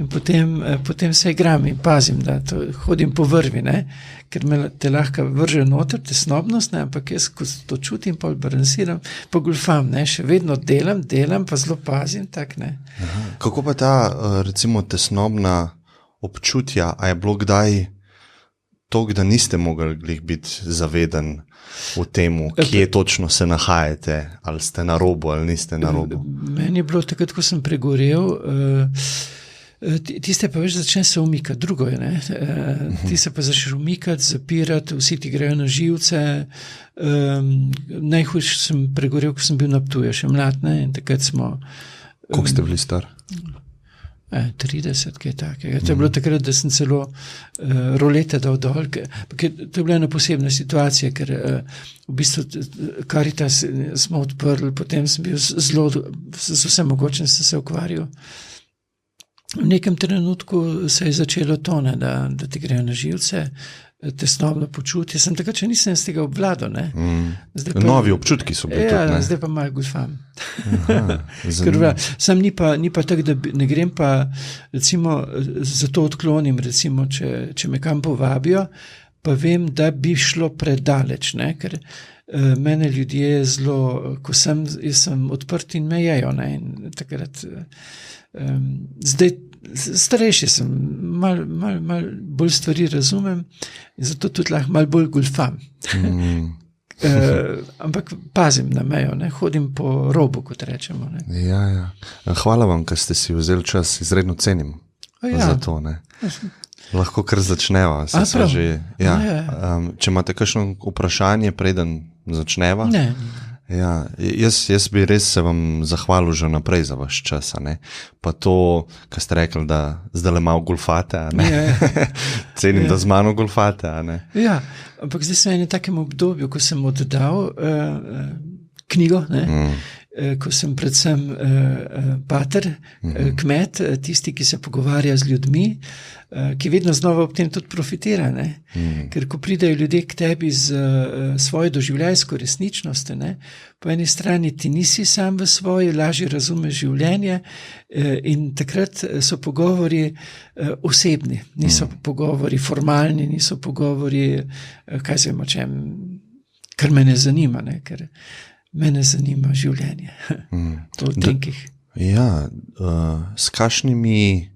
in potem se igram in pazim, da hodim po vrvi, ne, ker me te lahko vrže noter, tesnobnost, ne, ampak jaz, ko to čutim, pol balansiram, pa golfam, ne, še vedno delam, pa zelo pazim, tak, ne. Aha. Kako pa ta, recimo, tesnobna občutja, a je bilo kdaj to, da niste mogli biti zaveden v temu, kje točno se nahajate, ali ste na robu, ali niste na robu? Meni je bilo takrat, ko sem pregorel, tiste pa več začne se umikati, drugo je, ne. Ti se pa začneš umikati, zapirati, vsi ti grejo na živce. Najhujš sem pregorel, ko sem bil na Ptuju, še mlad, ne, in takrat smo... Koliko ste bili star? 30, kaj takega. To je bilo takrat, da sem celo rolete dal dol, to je bila ena posebna situacija, ker v bistvu Karitas smo odprli, potem sem bil zelo, z vsem mogočem sem se ukvarjal. V nekem trenutku se je začelo to, ne, da ti grejo na živce, tesnobno počutje. Sem takrat, če nisem z tega obvladal, ne. Novi občutki so bili tudi, ne? Zdaj pa malo golfam. Sam ni pa tako, da ne grem pa, recimo, zato odklonim, recimo, če me kam povabijo, pa vem, da bi šlo predaleč, ne, ker mene ljudje zelo, jaz sem odprt in me jejo, ne, in takrat, zdaj, starejši sem, mal bolj stvari razumem in zato tudi lahko mal bolj golfam. Ampak pazim na mejo, ne, hodim po robu, kot rečemo, ne. Ja. Hvala vam, ker ste si vzeli čas, izredno cenim za to, ne. Lahko kar začneva. Če imate kakšno vprašanje, preden začneva? Ne. Ja, jaz bi res se vam zahvalil že naprej za vaš čas, ne? Pa to, kar ste rekli, da zdaj malo golfate, ne? Cenim, da z mano golfate, ne? Ja, ampak zdaj sem v enem takem obdobju, ko sem oddal knjigo, ne? Ko sem predvsem pater, kmet, tisti, ki se pogovarja z ljudmi, ki vedno znova ob tem tudi profitira, ne? Ker ko pridejo ljudje k tebi z svojo doživljajsko resničnostjo, ne? Po eni strani ti nisi sam v svoji, lažje razumeš življenje in takrat so pogovori osebni, niso pogovori formalni, niso pogovori, kaj se vem o čem, kar me ne zanima, ne? Ker mene zanima življenje. Ja, s kakšnimi,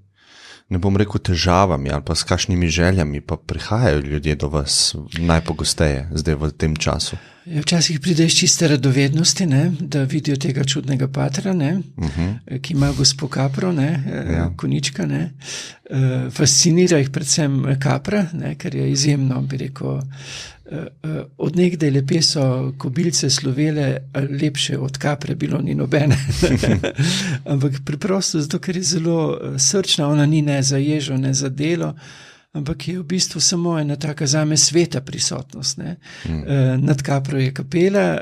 ne bom rekel težavami, ali pa s kakšnimi željami pa prihajajo ljudje do vas najpogosteje zdaj v tem času? Včasih pride iz čiste radovednosti, ne, da vidijo tega čudnega patra, ne, ki ima gospo kapro, ne, konjička, ne. Fascinira jih predvsem kapra, ne, ker je izjemno, bi rekel, od nekdaj lepe so kobilce slovele, lepše od kapre bilo ni nobene. Ampak preprosto zato, ker je zelo srčna, ona ni ne za ježo, ne za delo, ampak je v bistvu samo ena taka zame sveta prisotnost, ne. Nad kapro je kapela,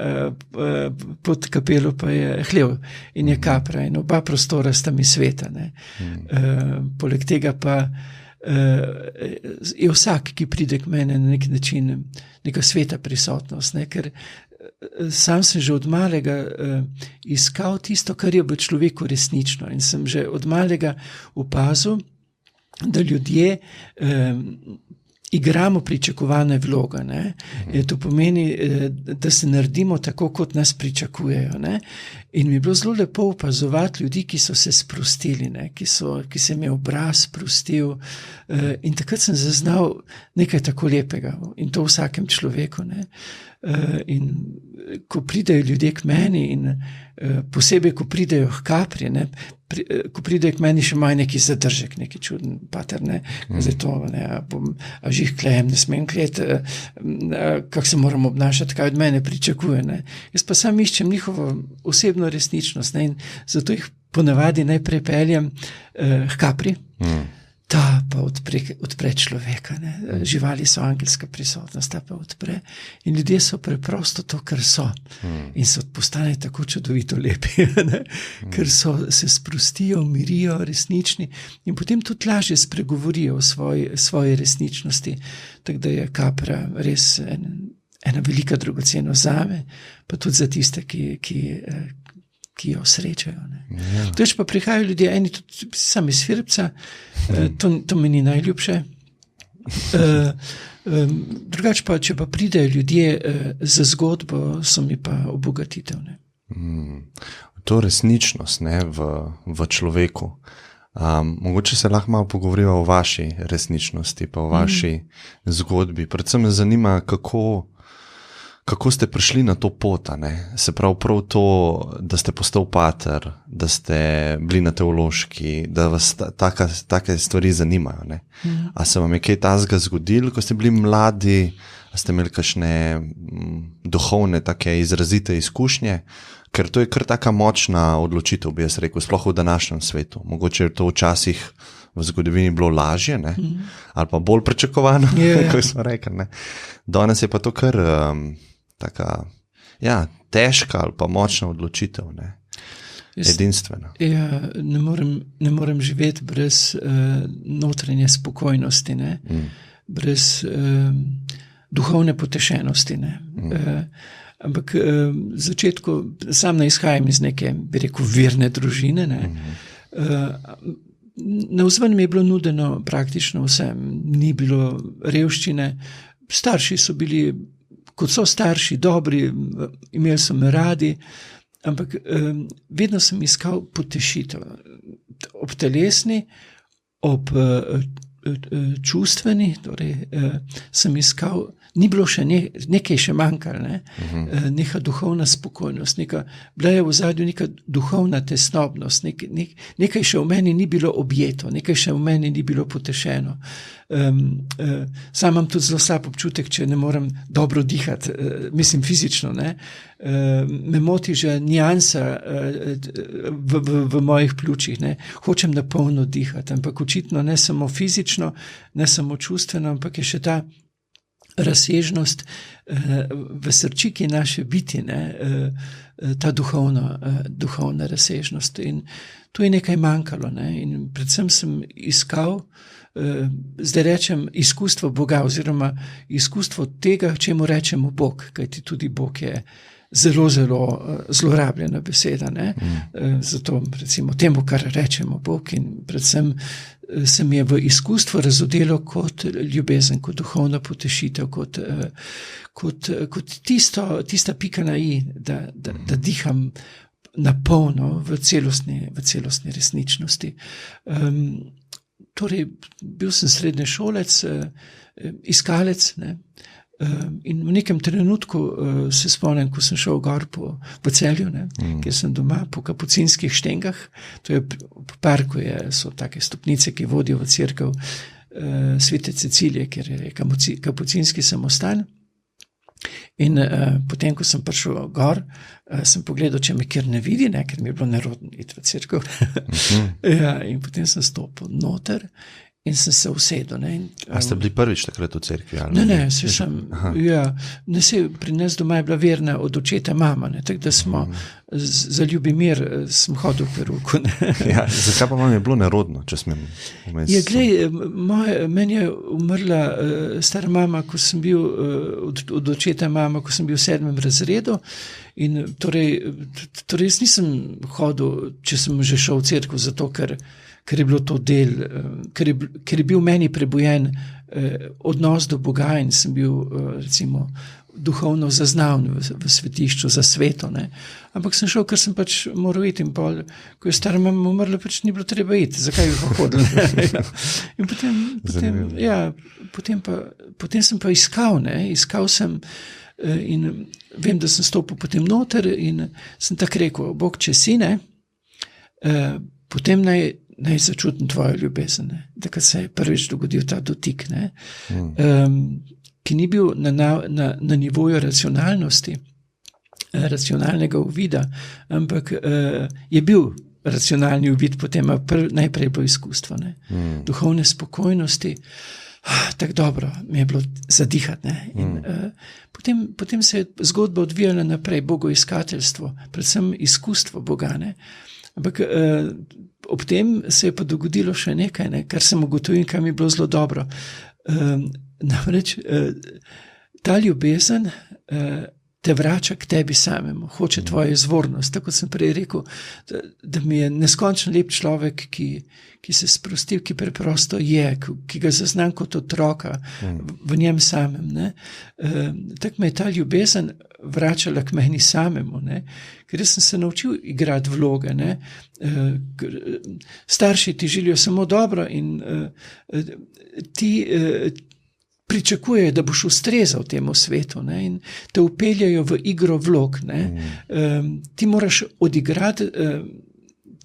pod kapelo pa je hlev in je kapra in oba prostora sta mi sveta, ne. Poleg tega pa je vsak, ki pride k mene na nek način, neka sveta prisotnost, ne, ker sam sem že od malega iskal tisto, kar je v človeku resnično in sem že od malega opazil, da ljudje igramo pričakovane vloge, ne. To pomeni, da se naredimo tako, kot nas pričakujejo, ne. In mi je bilo zelo lepo opazovati ljudi, ki so se sprostili, ne, ki se jim je obraz sprostil, in takrat sem zaznal nekaj tako lepega in to v vsakem človeku, ne. In ko pridejo ljudje k meni in posebej, ko pridejo k kapri, ne, ko pridejo k meni še imajo neki zadržek, neki čuden pater, ne, zdaj to, ne, a žih klejem, ne smem kleti, kako se moram obnašati, kaj od mene pričakuje, ne. Jaz pa sam iščem njihovo osebno resničnost, ne, in zato jih ponavadi najprej peljem k kapri, ta pa odpre človeka, ne. Živali so angelska prisotnost, ta pa odpre in ljudje so preprosto to, kar so in so postane tako čudovito lepi, ne. Ker se sprostijo, mirijo, resnični in potem tudi lažje spregovorijo o svoji resničnosti, tako da je kapra res ena velika dragocenost zame, pa tudi za tiste, ki jo srečajo, ne. Toč pa prihajajo ljudje, eni tudi sami iz Firbca, To mi ni najljubše. Drugače pa, če pa pridejo ljudje za zgodbo, so mi pa obogatitev. Ne? To resničnost, ne, v človeku. Mogoče se lahko malo pogovoriva o vaši resničnosti, pa o vaši zgodbi. Predvsem me zanima, kako ste prišli na to pot, ne? Se prav to, da ste postal pater, da ste bili na teološki, da vas take stvari zanimajo. Ne? A se vam je kaj takega zgodilo, ko ste bili mladi, a ste imeli kakšne duhovne, take izrazite izkušnje? Ker to je kar taka močna odločitev, bi jaz rekel, sploh v današnjem svetu. Mogoče je to včasih v zgodovini bilo lažje, ne? Ali pa bolj pričakovano, kot smo rekli. Ne? Danes je pa to kar taka težka ali pa močna odločitev, ne? Edinstvena. Ja, ne morem živeti brez notranje spokojnosti, ne? Brez duhovne potešenosti. Ne? Ampak v začetku sam ne izhajam iz neke, bi rekel, virne družine. Ne? Navzven mi je bilo nudeno praktično vse. Ni bilo revščine. Starši so bili, kot so starši, dobri, imeli so me radi, ampak vedno sem iskal potešitev. Ob telesni, ob čustveni, torej sem iskal, ni bilo še nekaj še manjkalo, ne? Neka duhovna spokojnost, bila je v ozadju neka duhovna tesnobnost, nekaj še v meni ni bilo objeto, nekaj še v meni ni bilo potešeno. Sam imam tudi zelo slab občutek, če ne morem dobro dihati, mislim fizično, ne? Me moti že niansa v mojih pljučih, ne? Hočem na polno dihati, ampak očitno ne samo fizično, ne samo čustveno, ampak je še ta razsežnost v srčiki naše biti, ne? Ta duhovna razsežnost. In tu je nekaj manjkalo, ne? In predvsem sem iskal, zdaj rečem, izkustvo Boga oziroma izkustvo tega, čemu rečemo Bog, kajti tudi Bog je zelo, zelo zlorabljena beseda, ne? Zato recimo temu, kar rečemo Bog, in predvsem se mi je v izkustvo razodelo kot ljubezen, kot duhovna potešitev, kot tista pika na i, da diham na polno v celostni resničnosti. Torej, bil sem srednješolec, iskalec, ne? In v nekem trenutku se spomnim, ko sem šel gor v Celju, ne, kjer sem doma, po kapucinskih štengah, to je v parku, so take stopnice, ki vodijo v cerkev Svete Cecilije, kjer je kapucinski samostan. In potem, ko sem prišel gor, sem pogledal, če me kjer ne vidi, ne, ker mi je bilo nerodno iti v cerkev. In potem sem stopil noter in sem se usedel. A ste bili prvič takrat v cerkvi? Ne, pri nas doma je bila verna od očeta mama, ne, tako da smo za Ljubimir sem hodil v peruku. Zakaj pa vam je bilo nerodno, če smem? Meni je umrla stara mama, ko sem bil od očeta mama, ko sem bil v 7. razredu, in torej jaz nisem hodil, če sem že šel v cerkev, zato ker je bilo to del, ker je bil meni prebujen odnos do Boga in sem bil recimo duhovno zaznaven v svetišču za sveto, ne. Ampak sem šel, ker sem pač moral iti, in pol, ko je stara mama umrla, pač ni bilo treba iti, zakaj bi pa hodil, ne. In potem sem pa iskal sem in vem, da sem stopil potem noter in sem tako rekel, Bog, če si, ne, potem naj začutim tvojo ljubezen, ne. Takrat se je prvič dogodil ta dotik, ne, ki ni bil na nivoju racionalnosti, racionalnega uvida, ampak je bil racionalni uvid, potem najprej bilo izkustvo, ne. Duhovne spokojnosti, tako dobro mi je bilo zadihati, ne. In potem se je zgodba odvijala naprej, bogoiskateljstvo, predvsem izkustvo Boga, ne. Ampak ob tem se je pa dogodilo še nekaj, ne, kar sem ugotovil, kar mi je bilo zelo dobro. Namreč ta ljubezen te vrača k tebi samemu, hoče tvojo izvornost. Tako sem prej rekel, da mi je neskončno lep človek, ki se sprosti, ki preprosto je, ki ga zaznam kot otroka v njem samem. Ne. Tako me je ta ljubezen vračala k meni samemu, ne. Ker jaz sem se naučil igrati vloge. Ne. Starši ti želijo samo dobro in ti pričakujejo, da boš ustrezal temu svetu, ne, in te upeljajo v igro vlog. Ti moraš odigrati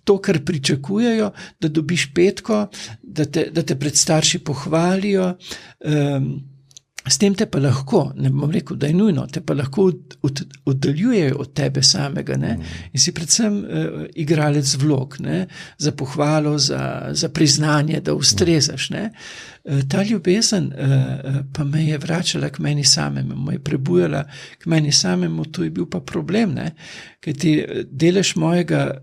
to, kar pričakujejo, da dobiš petko, da te pred starši pohvalijo. S tem te pa lahko, ne bom rekel, da je nujno, te pa lahko oddaljujejo od tebe samega, ne? In si predvsem igralec vlog, ne? Za pohvalo, za priznanje, da ustrezaš. Ne? Ta ljubezen pa me je vračala k meni samemu, me je prebujala k meni samemu, to je bil pa problem, ne? Ker ti delež mojega,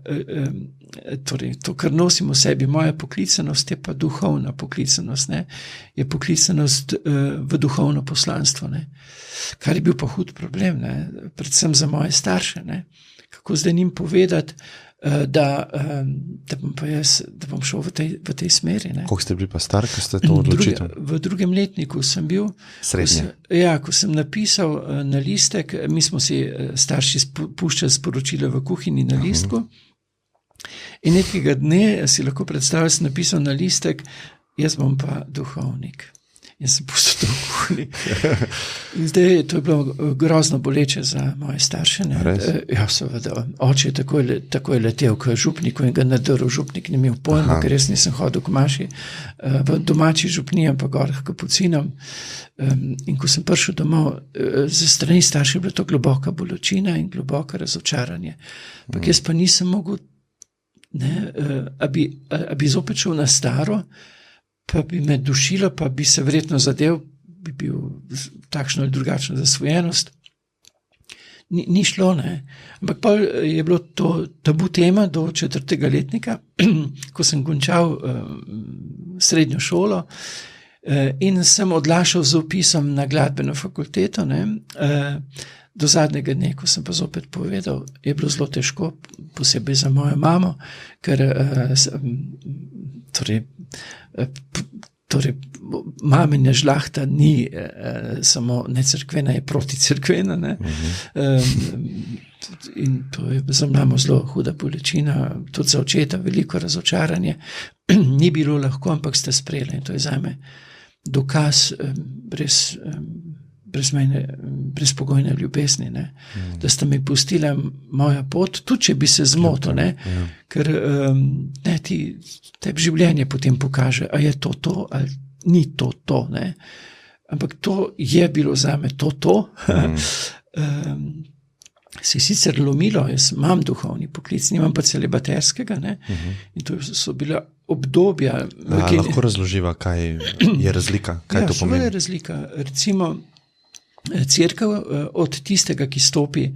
torej to, kar nosim v sebi, moja poklicanost je pa duhovna poklicanost, ne? Je poklicanost v duhovno poslanstvo, ne? Kar je bil pa hud problem, ne? Predvsem za moje starše, ne? Kako zdaj njim povedati, da bom šel v tej smeri. Ne? Koliko ste bili pa star, ko ste to odločili? V drugem letniku sem bil. Srednje? Ko sem napisal na listek, mi smo si starši puščali sporočila v kuhinji na listku, in nekega dne si lahko predstavljal, sem napisal na listek, jaz bom pa duhovnik. In sem pustil to v kuhinji. In zdaj, to je bilo grozno boleče za moje starše. Ne? Ja, seveda. Oče je takoj letel k župniku in ga nadrl. Župnik ni imel pojma, ker jaz nisem hodil k maši. V domači župniji, pa gor k kapucinom. In ko sem prišel domov, ze strani staršev je bila to globoka bolečina in globoko razočaranje. Ampak jaz pa nisem mogel, a bi zopet šel na staro, pa bi me dušilo, pa bi se verjetno zadev, bi bil takšno ali drugačno zasvojenost. Ni šlo, ne. Ampak pa je bilo to tabu tema do 4. letnika, ko sem končal srednjo šolo in sem odlašal z vpisom na glasbeno fakulteto, ne. Do zadnjega dne, ko sem pa zopet povedal, je bilo zelo težko, posebej za mojo mamo, ker torej mamina žlahta ni samo necrkvena, je proticrkvena. Ne? In to je za mamo zelo huda bolečina, tudi za očeta veliko razočaranje. Ni bilo lahko, ampak ste sprejeli. In to je zame dokaz brezpogojne ljubezni, ne? Da sta mi pustila moja pot, tudi če bi se zmotil, ne? Ker tebi življenje potem pokaže, a je to, ali ni to, ne? Ampak to je bilo zame to. Se sicer lomilo, jaz imam duhovni poklic, nimam pa celibaterskega, ne? In to so bila obdobja. Lahko razloživa, kaj je razlika, kaj to pomeni? Ja, je razlika. Recimo, Cerkev od tistega, ki stopi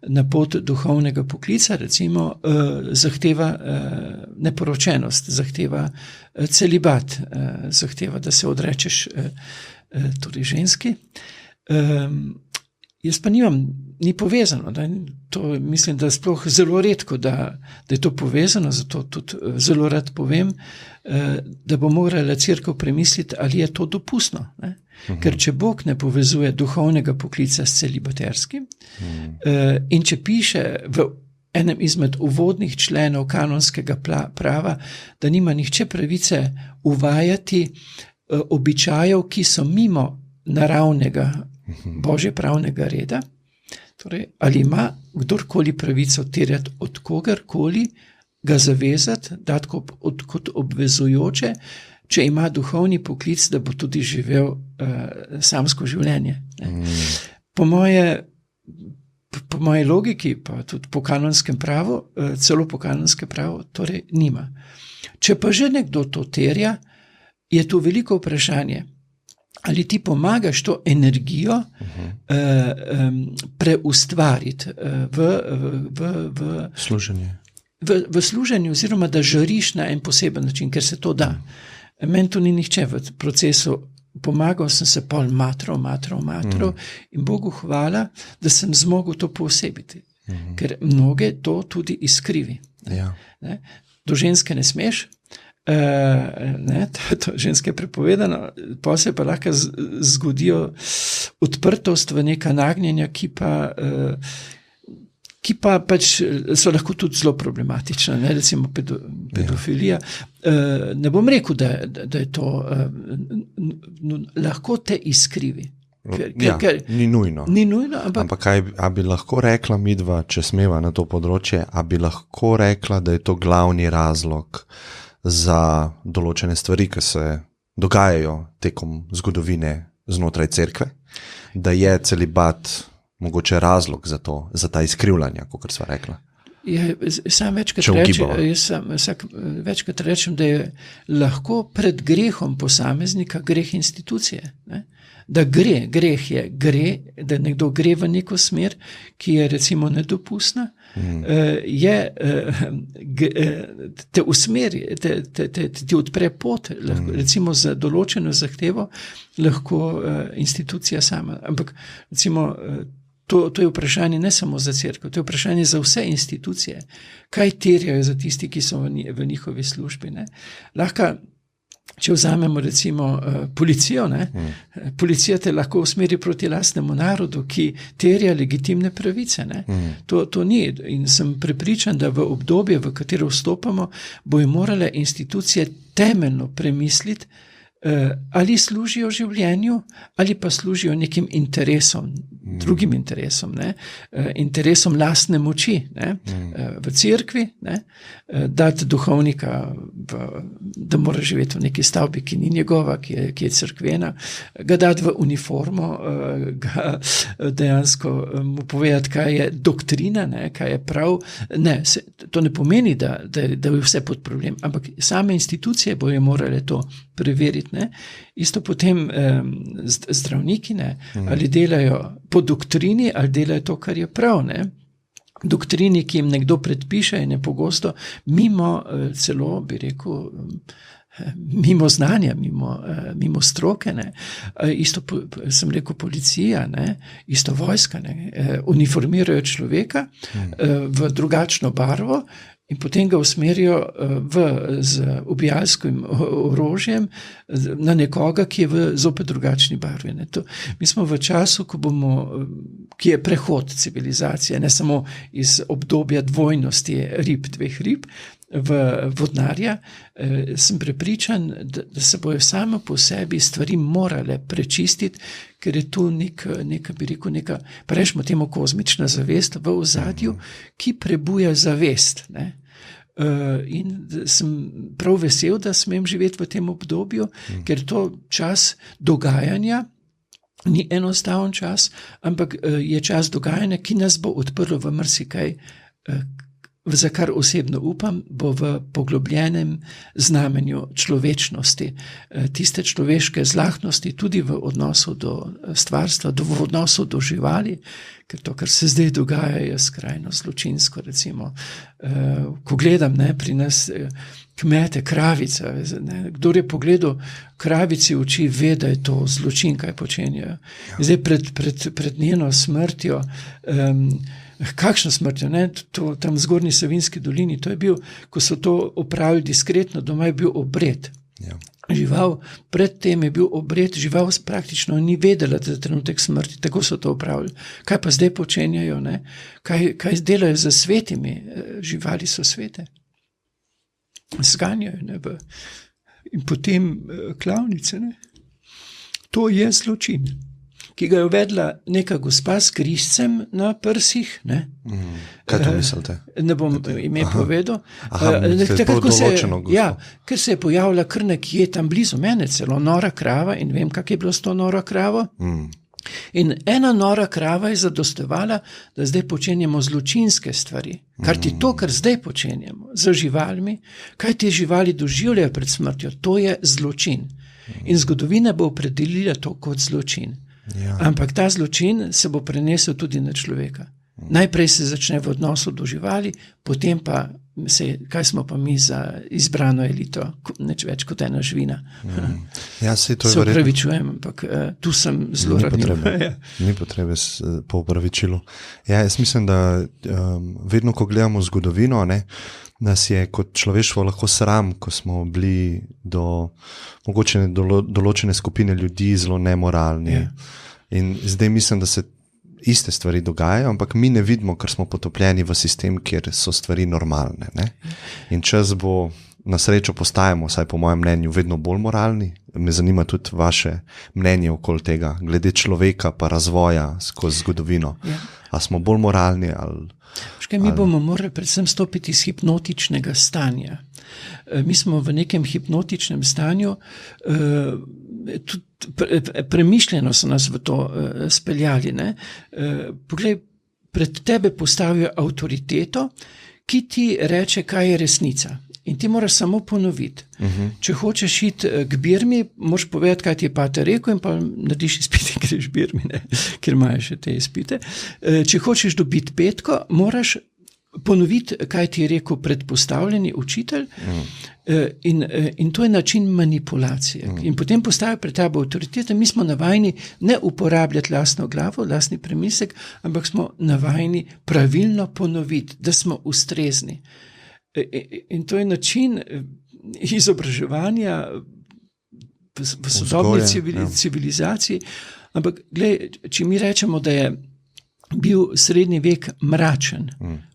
na pot duhovnega poklica, recimo, zahteva neporočenost, zahteva celibat, zahteva, da se odrečeš torej ženski. Jaz pa ni povezano. To mislim, da sploh zelo redko, da je to povezano, zato tudi zelo rad povem, da bo morala Cerkev premisliti, ali je to dopustno. Ne? Ker če Bog ne povezuje duhovnega poklica s celibaterskim, in če piše v enem izmed uvodnih členov kanonskega prava, da nima nihče pravice uvajati običajev, ki so mimo naravnega Božje pravnega reda, torej, ali ima kdorkoli pravico terjati od kogarkoli, ga zavezati, dati kot obvezujoče, če ima duhovni poklic, da bo tudi živel samsko življenje. Po moje logiki, pa tudi po kanonskem pravu, celo po kanonskem pravu, torej nima. Če pa že nekdo to terja, je to veliko vprašanje, ali ti pomagaš to energijo preustvariti v služenje. V služenju, oziroma da žariš na en poseben način, ker se to da. Meni to ni nihče v procesu pomagal sem se pol matral in Bogu hvala, da sem zmogel to poosebiti. Ker mnoge to tudi izkrivi. Ja. Ne? Do ženske ne smeš, to ženske je prepovedano, pa se pa lahko zgodijo odprtost v neka nagnjenja, ki pa pač so lahko tudi zelo problematična, ne? Recimo pedofilija. Ne bom rekel, da je to lahko te izkrivi. Ni nujno. Ni nujno, ampak a bi lahko rekla midva, če smeva na to področje, a bi lahko rekla, da je to glavni razlog za določene stvari, ki se dogajajo tekom zgodovine znotraj cerkve, da je celibat mogoče razlog za to, za ta izkrivljanja, kakor sva rekla. Sam večkrat rečem, da je lahko pred grehom posameznika greh institucije. Ne? Da greh je, da nekdo gre v neko smer, ki je recimo nedopustna, te usmeri, ti odpre pot, lahko, recimo za določeno zahtevo, lahko institucija sama. Ampak recimo to je vprašanje ne samo za cerkev, to je vprašanje za vse institucije. Kaj terjajo za tisti, ki so v njihovi službi? Ne? Lahko, če vzamemo recimo policijo, policija te lahko usmeri proti lastnemu narodu, ki terja legitimne pravice. To ni. In sem prepričan, da v obdobje, v katero vstopamo, bojo morale institucije temeljno premisliti, ali služijo življenju, ali pa služijo nekim interesom, drugim interesom, interesom lastne moči, v cerkvi, dati duhovnika, da mora živeti v neki stavbi, ki ni njegova, ki je cerkvena, ga dati v uniformo, ga dejansko mu povedati, kaj je doktrina, kaj je prav. Ne, to ne pomeni, da je vse pod problem, ampak same institucije bojo morale to preveriti. Isto potem zdravniki, ali delajo po doktrini, ali delajo to, kar je prav. Doktrini, ki jim nekdo predpiše, in je pogosto mimo, celo bi rekel, mimo znanja, mimo stroke. Isto sem rekel policija, isto vojska, uniformirajo človeka v drugačno barvo, in potem ga usmerijo z ubijalskim orožjem na nekoga, ki je v zopet drugačni barvi. Mi smo v času, ki je prehod civilizacije, ne samo iz obdobja dvojnosti dveh rib v vodnarja. Sem prepričan, da se bojo samo po sebi stvari morale prečistiti, ker je tu neka, pa rečemo temu kozmična zavest v ozadju, ki prebuja zavest. In sem prav vesel, da smem živeti v tem obdobju, ker to čas dogajanja ni enostaven čas, ampak je čas dogajanja, ki nas bo odprlo v marsikaj, za kar osebno upam, bo v poglobljenem znamenju človečnosti, tiste človeške zlahnosti, tudi v odnosu do stvarstva, v odnosu do živali, ker to, kar se zdaj dogaja, je skrajno zločinsko. Recimo, ko gledam pri nas kmete, kravice, kdor je pogledal kravici v oči, ve, da je to zločin, kaj počenjajo. Zdaj pred njeno smrtjo, kakšno smrtjo, tam v Zgornji Savinjski dolini, to je bil, ko so to opravili diskretno, doma je bil obred. Žival, predtem je bil obred, žival praktično ni vedela, da je trenutek smrti, tako so to opravili. Kaj pa zdaj počenjajo, kaj delajo za svetimi, živali so svete. Zganjajo, in potem klavnice, To je zločin, ki ga je uvedla neka gospa s križcem na prsih. Kaj to mislite? Ne bom ime povedal. Ker se je pojavila kar nekje tam blizu mene, celo nora krava, in vem, kak je bilo s to noro kravo. In ena nora krava je zadostovala, da zdaj počenjamo zločinske stvari. Kar ti to, kar zdaj počenjamo z živalmi, kaj ti živali doživljajo pred smrtjo, to je zločin. In zgodovina bo opredelila to kot zločin. Ampak ta zločin se bo prenesel tudi na človeka. Najprej se začne v odnosu do živali, potem pa kaj smo pa mi za izbrano elito, nič več kot ena živina. Ja, to je se upravičujem, ampak tu sem zelo ranljiv. Ni potrebe po upravičilu. Ja, jaz mislim, da vedno, ko gledamo zgodovino, nas je kot človeštvo lahko sram, ko smo bili do mogoče določene skupine ljudi zelo nemoralni. Ja. In zdaj mislim, da se iste stvari dogajajo, ampak mi ne vidimo, ker smo potopljeni v sistem, kjer so stvari normalne. In čas bo, na srečo postajamo, vsaj po mojem mnenju, vedno bolj moralni. Me zanima tudi vaše mnenje okoli tega, glede človeka pa razvoja skozi zgodovino. Ja. A smo bolj moralni ali... Mi bomo morali predvsem stopiti iz hipnotičnega stanja. Mi smo v nekem hipnotičnem stanju, tudi premišljeno so nas v to speljali. Poglej, pred tebe postavijo avtoriteto, ki ti reče, kaj je resnica. In ti moraš samo ponoviti. Če hočeš iti k Birmi, moraš povedati, kaj ti je pater rekel, in pa narediš izpite, greš v Birmi, ker imajo še te izpite. Če hočeš dobiti petko, moraš ponoviti, kaj ti je rekel predpostavljeni učitelj, in to je način manipulacije. In potem postavijo pred tabo avtoritete. Mi smo navajeni ne uporabljati lastno glavo, lastni premislek, ampak smo navajeni pravilno ponoviti, da smo ustrezni. In to je način izobraževanja v sodobni civilizaciji. Ampak, gled, če mi rečemo, da je bil srednji vek mračen,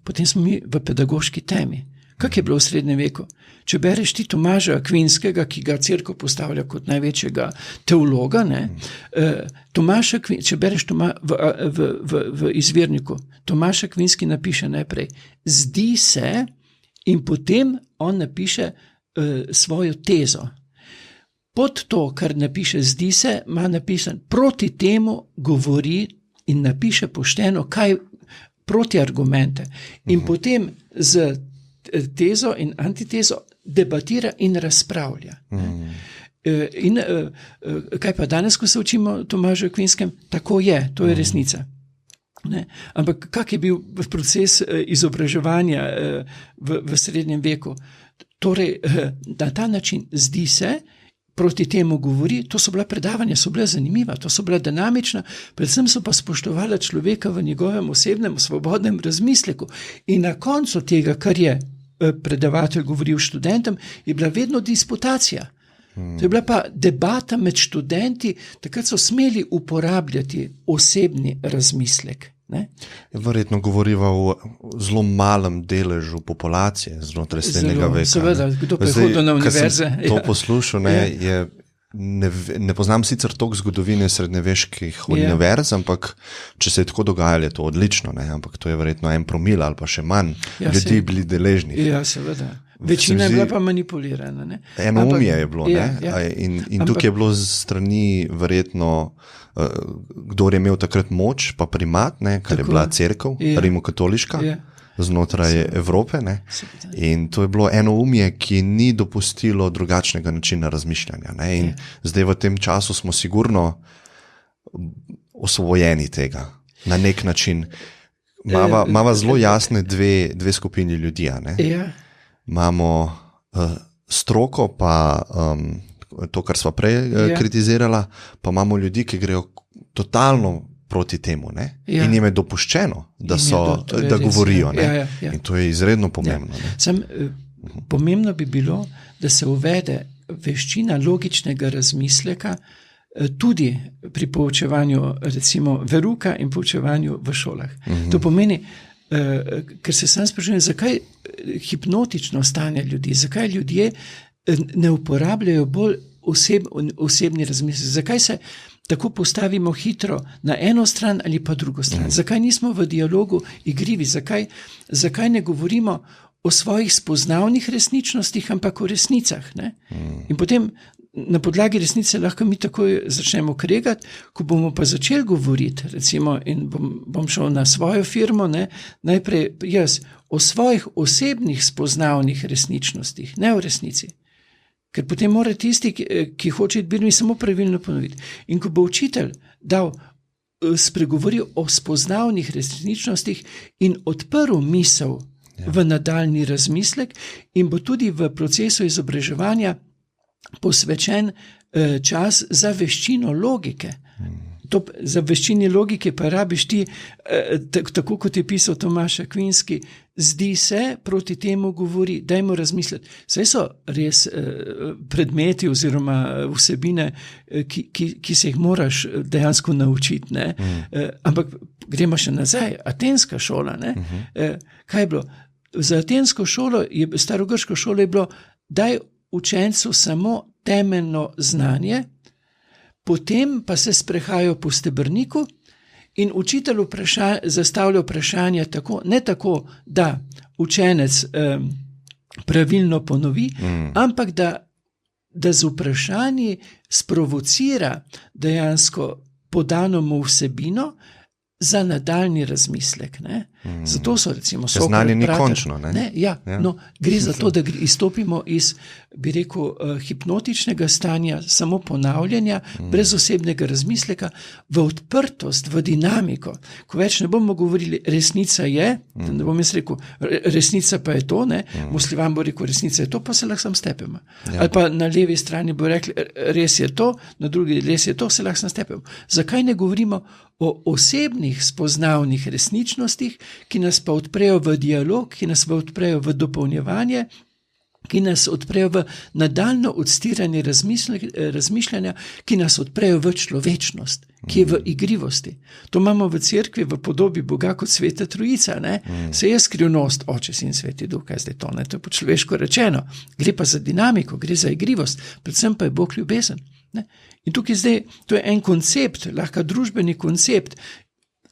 potem smo mi v pedagoški temi. Kak je bilo v srednjem veku? Če bereš ti Tomaža Akvinskega, ki ga cerkev postavlja kot največjega teologa, če bereš v izvirniku, Tomaž Akvinski napiše najprej, zdi se, in potem on napiše svojo tezo. Pod to, kar napiše zdi se, ima napisan proti temu govori in napiše pošteno, kaj proti argumente. In potem z tezo in antitezo debatira in razpravlja. In kaj pa danes, ko se učimo Tomažu Akvinskem, tako je, to je resnica. Ampak kak je bil proces izobraževanja v srednjem veku? Torej, na ta način zdi se, proti temu govori, to so bila predavanja, so bila zanimiva, to so bila dinamična, predvsem so pa spoštovala človeka v njegovem osebnem, svobodnem razmisleku. In na koncu tega, kar je predavatelj govoril študentom, je bila vedno disputacija. To je bila pa debata med študenti, takrat so smeli uporabljati osebni razmislek. Verjetno govoriva o zelo malem deležu populacije znotraj srednjega veka. Seveda, kdo pa je hodil na univerze. To poslušal, ne poznam sicer toliko zgodovine srednjeveških univerz, ampak če se je tako dogajalo, je to odlično, ampak to je verjetno 1 promil ali pa še manj ljudi bili deležni. Ja, seveda. Večina je bila pa manipulirana. Enoumje je bilo, in tukaj je bilo z strani verjetno, kdor je imel takrat moč, pa primat, kar je bila cerkev, rimokatoliška, znotraj Evrope. In to je bilo enoumje, ki ni dopustilo drugačnega načina razmišljanja. In zdaj v tem času smo sigurno osvobojeni tega, na nek način. Mava zelo jasne dve skupini ljudi. Imamo stroko, pa to, kar sva prej kritizirala, pa imamo ljudi, ki grejo totalno proti temu, in jim je dopuščeno, da govorijo. In to je izredno pomembno. Pomembno bi bilo, da se uvede veščina logičnega razmisleka tudi pri poučevanju, recimo, veruka in poučevanju v šolah. To pomeni, ker se sam sprašujem, zakaj hipnotično stanje ljudi, zakaj ljudje ne uporabljajo bolj osebni razmislek, zakaj se tako postavimo hitro na eno stran ali pa drugo stran, zakaj nismo v dialogu igrivi, zakaj ne govorimo o svojih spoznavnih resničnostih, ampak o resnicah. In potem na podlagi resnice lahko mi takoj začnemo kregati, ko bomo pa začeli govoriti, recimo, in bom šel na svojo firmo, najprej jaz o svojih osebnih spoznavnih resničnostih, ne o resnici. Ker potem mora tisti, ki hoče iti Birmi, samo pravilno ponoviti. In ko bo učitelj dal spregovoril o spoznavnih resničnostih in odprl misel v nadaljni razmislek in bo tudi v procesu izobraževanja posvečen čas za veščino logike. Za veščini logike pa rabiš ti, tako kot je pisal Tomaš Akvinski, zdi se, proti temu govori, dajmo razmisliti. Saj so res predmeti oziroma vsebine, ki se jih moraš dejansko naučiti, ne? Ampak gremo še nazaj, atenska šola, ne? Kaj je bilo? Za atensko šolo, starogrško šolo je bilo, daj učencu samo temeljno znanje, potem pa se sprehajajo po stebrniku in učitelj zastavlja vprašanja tako, ne tako, da učenec pravilno ponovi, ampak da z vprašanji sprovocira dejansko podano mu vsebino za nadaljni razmislek. Ne? Zato so recimo Sokrat, znanje ni končno. Ne? No, gre za to, da izstopimo iz, bi rekel, hipnotičnega stanja, samo ponavljanja, brez osebnega razmisleka, v odprtost, v dinamiko. Ko več ne bomo govorili, resnica je, ne bom jaz rekel, resnica pa je to, ne? Musliman bo rekel, resnica je to, pa se lahko sam stepemo. Ali pa na levi strani bo rekli, res je to, na drugi res je to, se lahko sam stepemo. Zakaj ne govorimo o osebnih spoznavnih resničnostih, ki nas pa odprejo v dialog, ki nas pa odprejo v dopolnjevanje, ki nas odprejo v nadaljno odstiranje razmišljanja, ki nas odprejo v človečnost, ki je v igrivosti. To imamo v cerkvi v podobi Boga kot Sveta Trojica. Se je skrivnost, Oče, Sin, Sveti Duh, kaj zdaj to, ne? To je po človeško rečeno. Gre pa za dinamiko, gre za igrivost, predvsem pa je Bog ljubezen. Ne? In tukaj zdaj, to je en koncept, lahko družbeni koncept,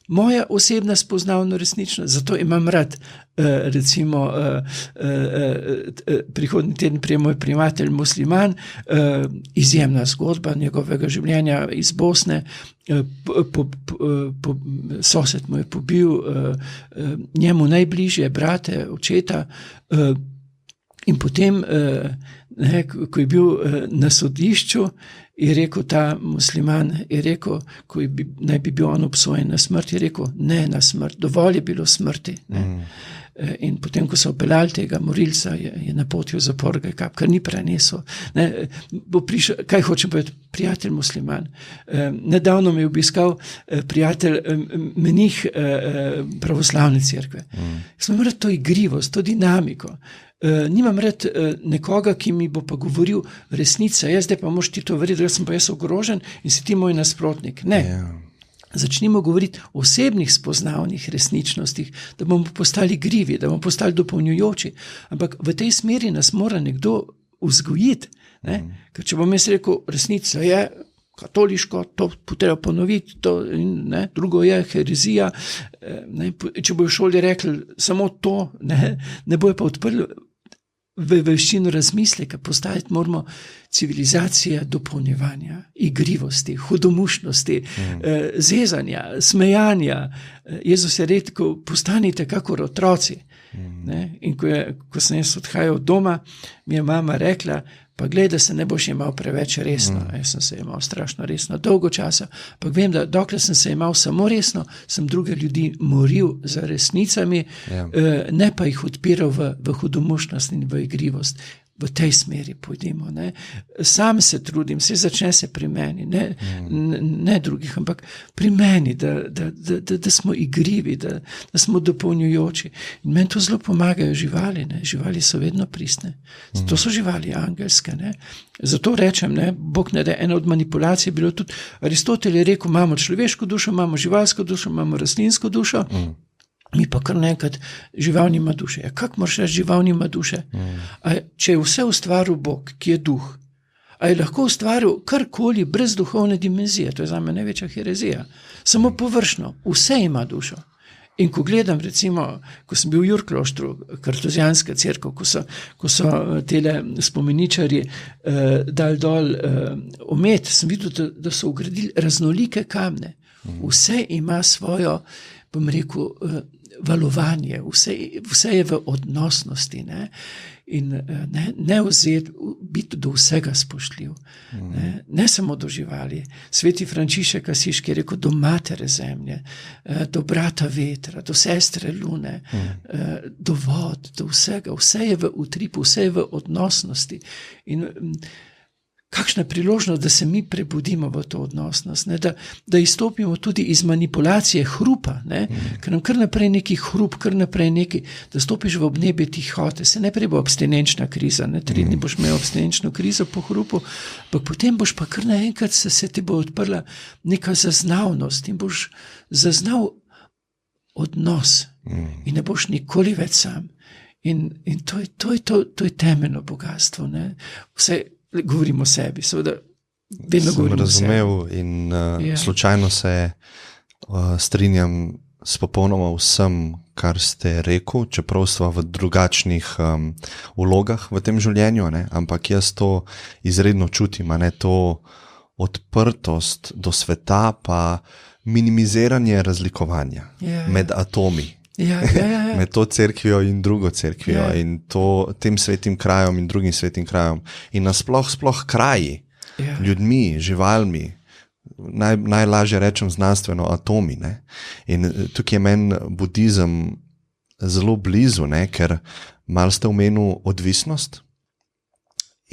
moja osebna spoznavna resničnost, zato imam rad, recimo, prihodnji teden prije moj prijatelj musliman, izjemna zgodba njegovega življenja iz Bosne, sosed mu je pobil njemu najbližje brate, očeta, in potem, ko je bil na sodišču, je rekel ta musliman, je rekel, ko naj bi bil on obsojen na smrt, je rekel, ne na smrt, dovolj je bilo smrti. In potem, ko so opeljali tega morilca, je napotil zapor, kar ni prenesel. Bo prišel, kaj hočem povedati, prijatelj musliman. Nedavno me je obiskal prijatelj menih pravoslavne cerkve. Sem rad to igrivost, to dinamiko. Nimam rad nekoga, ki mi bo pa govoril resnica, zdaj pa moš ti to verjeti, da sem pa jaz ogrožen in si ti moj nasprotnik. Ne. Začnimo govoriti o osebnih spoznavnih resničnostih, da bomo postali igrivi, da bomo postali dopolnjujoči. Ampak v tej smeri nas mora nekdo vzgojiti. Ker če bom jaz rekel, resnica je katoliško, to treba ponoviti, drugo je herezija. Če bojo v šoli rekli samo to, ne bojo pa odprli v veščino razmisleka, postajati moramo civilizacija dopolnjevanja, igrivosti, hudomušnosti, zezanja, smejanja. Jezus je rekel, postanite kakor otroci. In ko sem jaz odhajal od doma, mi je mama rekla, pa glej, da se ne boš imel preveč resno. Jaz sem se imel strašno resno dolgo časa, pa vem, da dokler sem se imel samo resno, sem druge ljudi moril za resnicami, ne pa jih odpiral v hudomušnost in v igrivost. V tej smeri pojdimo. Sam se trudim, vse začne se pri meni, ne drugih, ampak pri meni, da smo igrivi, da smo dopolnjujoči. In meni to zelo pomagajo živali. Živali so vedno pristne. To so živali angelske. Zato rečem, Bog ne da, ena od manipulacij je bilo tudi, Aristotel je rekel, imamo človeško dušo, imamo živalsko dušo, imamo rastlinsko dušo, mi pa kar nekrat žival nima duše. Kako moraš reči, žival nima duše? Če je vse ustvaril Bog, ki je duh, a je lahko ustvaril karkoli brez duhovne dimenzije? To je za me največja herezija. Samo površno, vse ima dušo. In ko gledam, recimo, ko sem bil v Jurkloštru, kartuzijanska cerkev, ko so tele spomeničarji dal dol omet, sem videl, da so ugradili raznolike kamne. Vse ima svojo, bom rekel, valovanje, vse je v odnosnosti. in ne vzeti, biti do vsega spoštljiv. Ne samo do živali. Sveti Frančišek Asiški je rekel, do matere zemlje, do brata vetra, do sestre lune, do vod, do vsega. Vse je v utripu, vse je v odnosnosti. In kakšna priložnost, da se mi prebudimo v to odnosnost, ne? Da izstopimo tudi iz manipulacije hrupa, ne? Ker nam kar naprej neki hrup, kar naprej neki, da stopiš v obnebje tihote, se najprej bo abstinenčna kriza, ne? 3 dni boš imel abstinenčno krizo po hrupu, pa potem boš pa kar naenkrat se ti bo odprla neka zaznavnost in boš zaznal odnos in ne boš nikoli več sam. In to je temeljno bogatstvo, ne? Vse govorimo o sebi, seveda vedno govorimo o sebi. Sem razumel in slučajno se strinjam s popolnoma vsem, kar ste rekel, čeprav sva v drugačnih vlogah v tem življenju, ne? Ampak jaz to izredno čutim, ne? To odprtost do sveta pa minimiziranje razlikovanja med atomi. Med to cerkvijo in drugo cerkvijo in tem svetim krajem in drugim svetim krajem in nasploh kraji, ljudmi, živalmi, najlažje rečem znanstveno atomi, ne? In tukaj je meni budizem zelo blizu, ne? Ker malo ste omenil odvisnost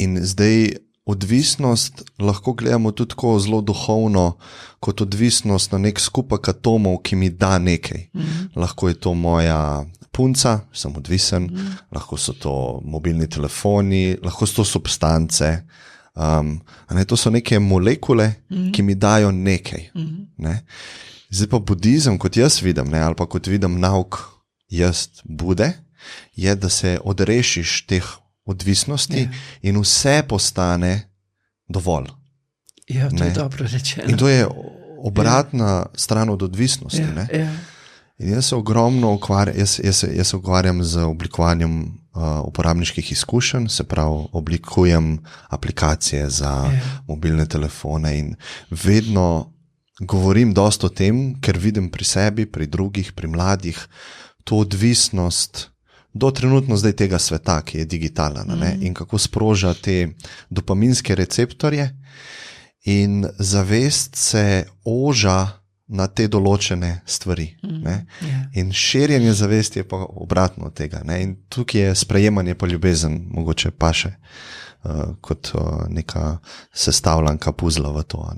in zdaj odvisnost lahko gledamo tudi tako zelo duhovno kot odvisnost na nek skupek atomov, ki mi da nekaj. Lahko je to moja punca, sem odvisen, lahko so to mobilni telefoni, lahko so to substance, to so neke molekule, ki mi dajo nekaj. Ne? Zdaj pa budizem, kot jaz vidim, ne, ali pa kot vidim nauk jaz Bude, je, da se odrešiš teh odvisnosti in vse postane dovolj. Ja, to je dobro rečeno. In to je obratna stran od odvisnosti. Ne? In jaz se ogromno ukvarjam z oblikovanjem uporabniških izkušenj, se pravi, oblikujem aplikacije za mobilne telefone in vedno govorim dosti o tem, ker vidim pri sebi, pri drugih, pri mladih, to odvisnost do trenutno zdaj tega sveta, ki je digitalen, in kako sproža te dopaminske receptorje in zavest se oža na te določene stvari. In širjenje zavesti je pa obratno od tega. In tukaj je sprejemanje pa ljubezen, mogoče pa še kot neka sestavljanka puzla v to.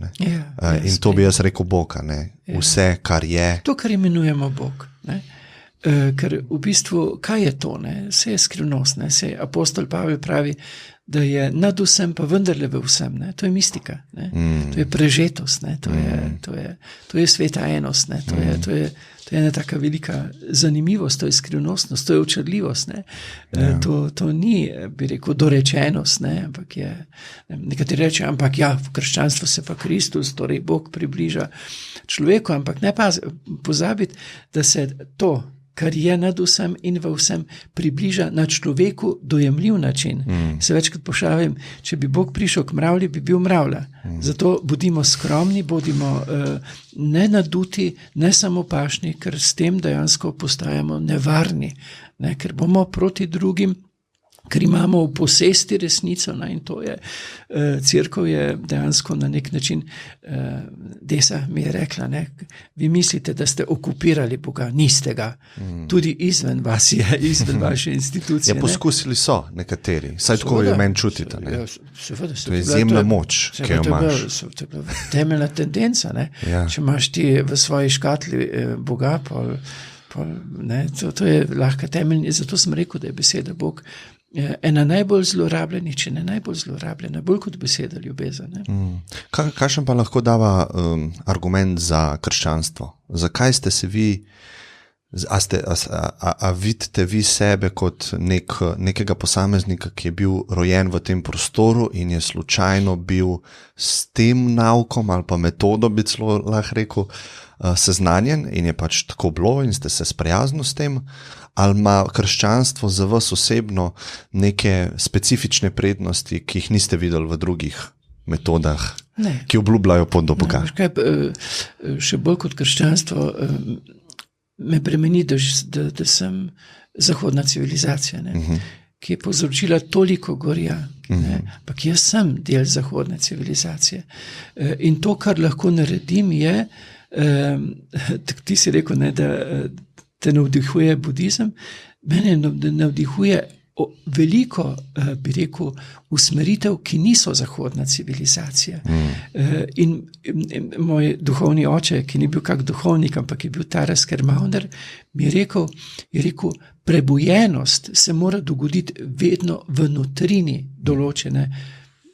In to bi jaz rekel Bog, vse, kar je. To, kar imenujemo Bog. Ker v bistvu, kaj je to? Vse je skrivnost. Apostol Pavel pravi, da je nad vsem, pa vendarle v vsem. To je mistika. To je prežetost. To je sveta enost. To je ena taka velika zanimivost, to je skrivnostnost, to je očarljivost. To ni, bi rekel, dorečenost, ampak je, nekateri reče, ampak v krščanstvu se pa Kristus, torej Bog približa človeku, ampak ne pozabiti, da se to, kar je nad vsem in v vsem, približa na človeku dojemljiv način. Se večkrat pošalim, če bi Bog prišel k mravlji, bi bil mravlja. Zato bodimo skromni, bodimo ne naduti, ne samo pašni, ker s tem dejansko postajamo nevarni, ker bomo proti drugim, ker imamo v posesti resnico, in to je, cerkev je dejansko na nek način, Desa mi je rekla, vi mislite, da ste okupirali Boga, niste ga, tudi izven vas je, izven vaše institucije. Poskusili so nekateri, saj tako je meni čutite. Seveda, to je izjemna moč, ki jo imaš. To je bila temeljna tendenca, če imaš ti v svoji škatli Boga, to je lahko temeljni, zato sem rekel, da je beseda Bog ena najbolj zlorabljenih, če ne najbolj zlorabljena, bolj kot beseda ljubezen. Kakšen pa lahko dava argument za krščanstvo? Zakaj ste se vi, a vidite vi sebe kot nekega posameznika, ki je bil rojen v tem prostoru in je slučajno bil s tem naukom ali pa metodo, bi celo lahko rekel, seznanjen in je pač tako bilo in ste se sprijaznili s tem, ali ima krščanstvo za vas osebno neke specifične prednosti, ki jih niste videli v drugih metodah, ki obljubljajo pot do Boga? Še bolj kot krščanstvo me bremeni, da sem zahodna civilizacija, ki je povzročila toliko gorja. Ampak jaz sem del zahodne civilizacije. In to, kar lahko naredim, je, ti si rekel, ne, da te navdihuje budizem, mene navdihuje veliko, bi rekel, usmeritev, ki niso zahodna civilizacija. In moj duhovni oče, ki ni bil kak duhovnik, ampak je bil Taras Kermauner, mi je rekel, prebujenost se mora dogoditi vedno v notrini določene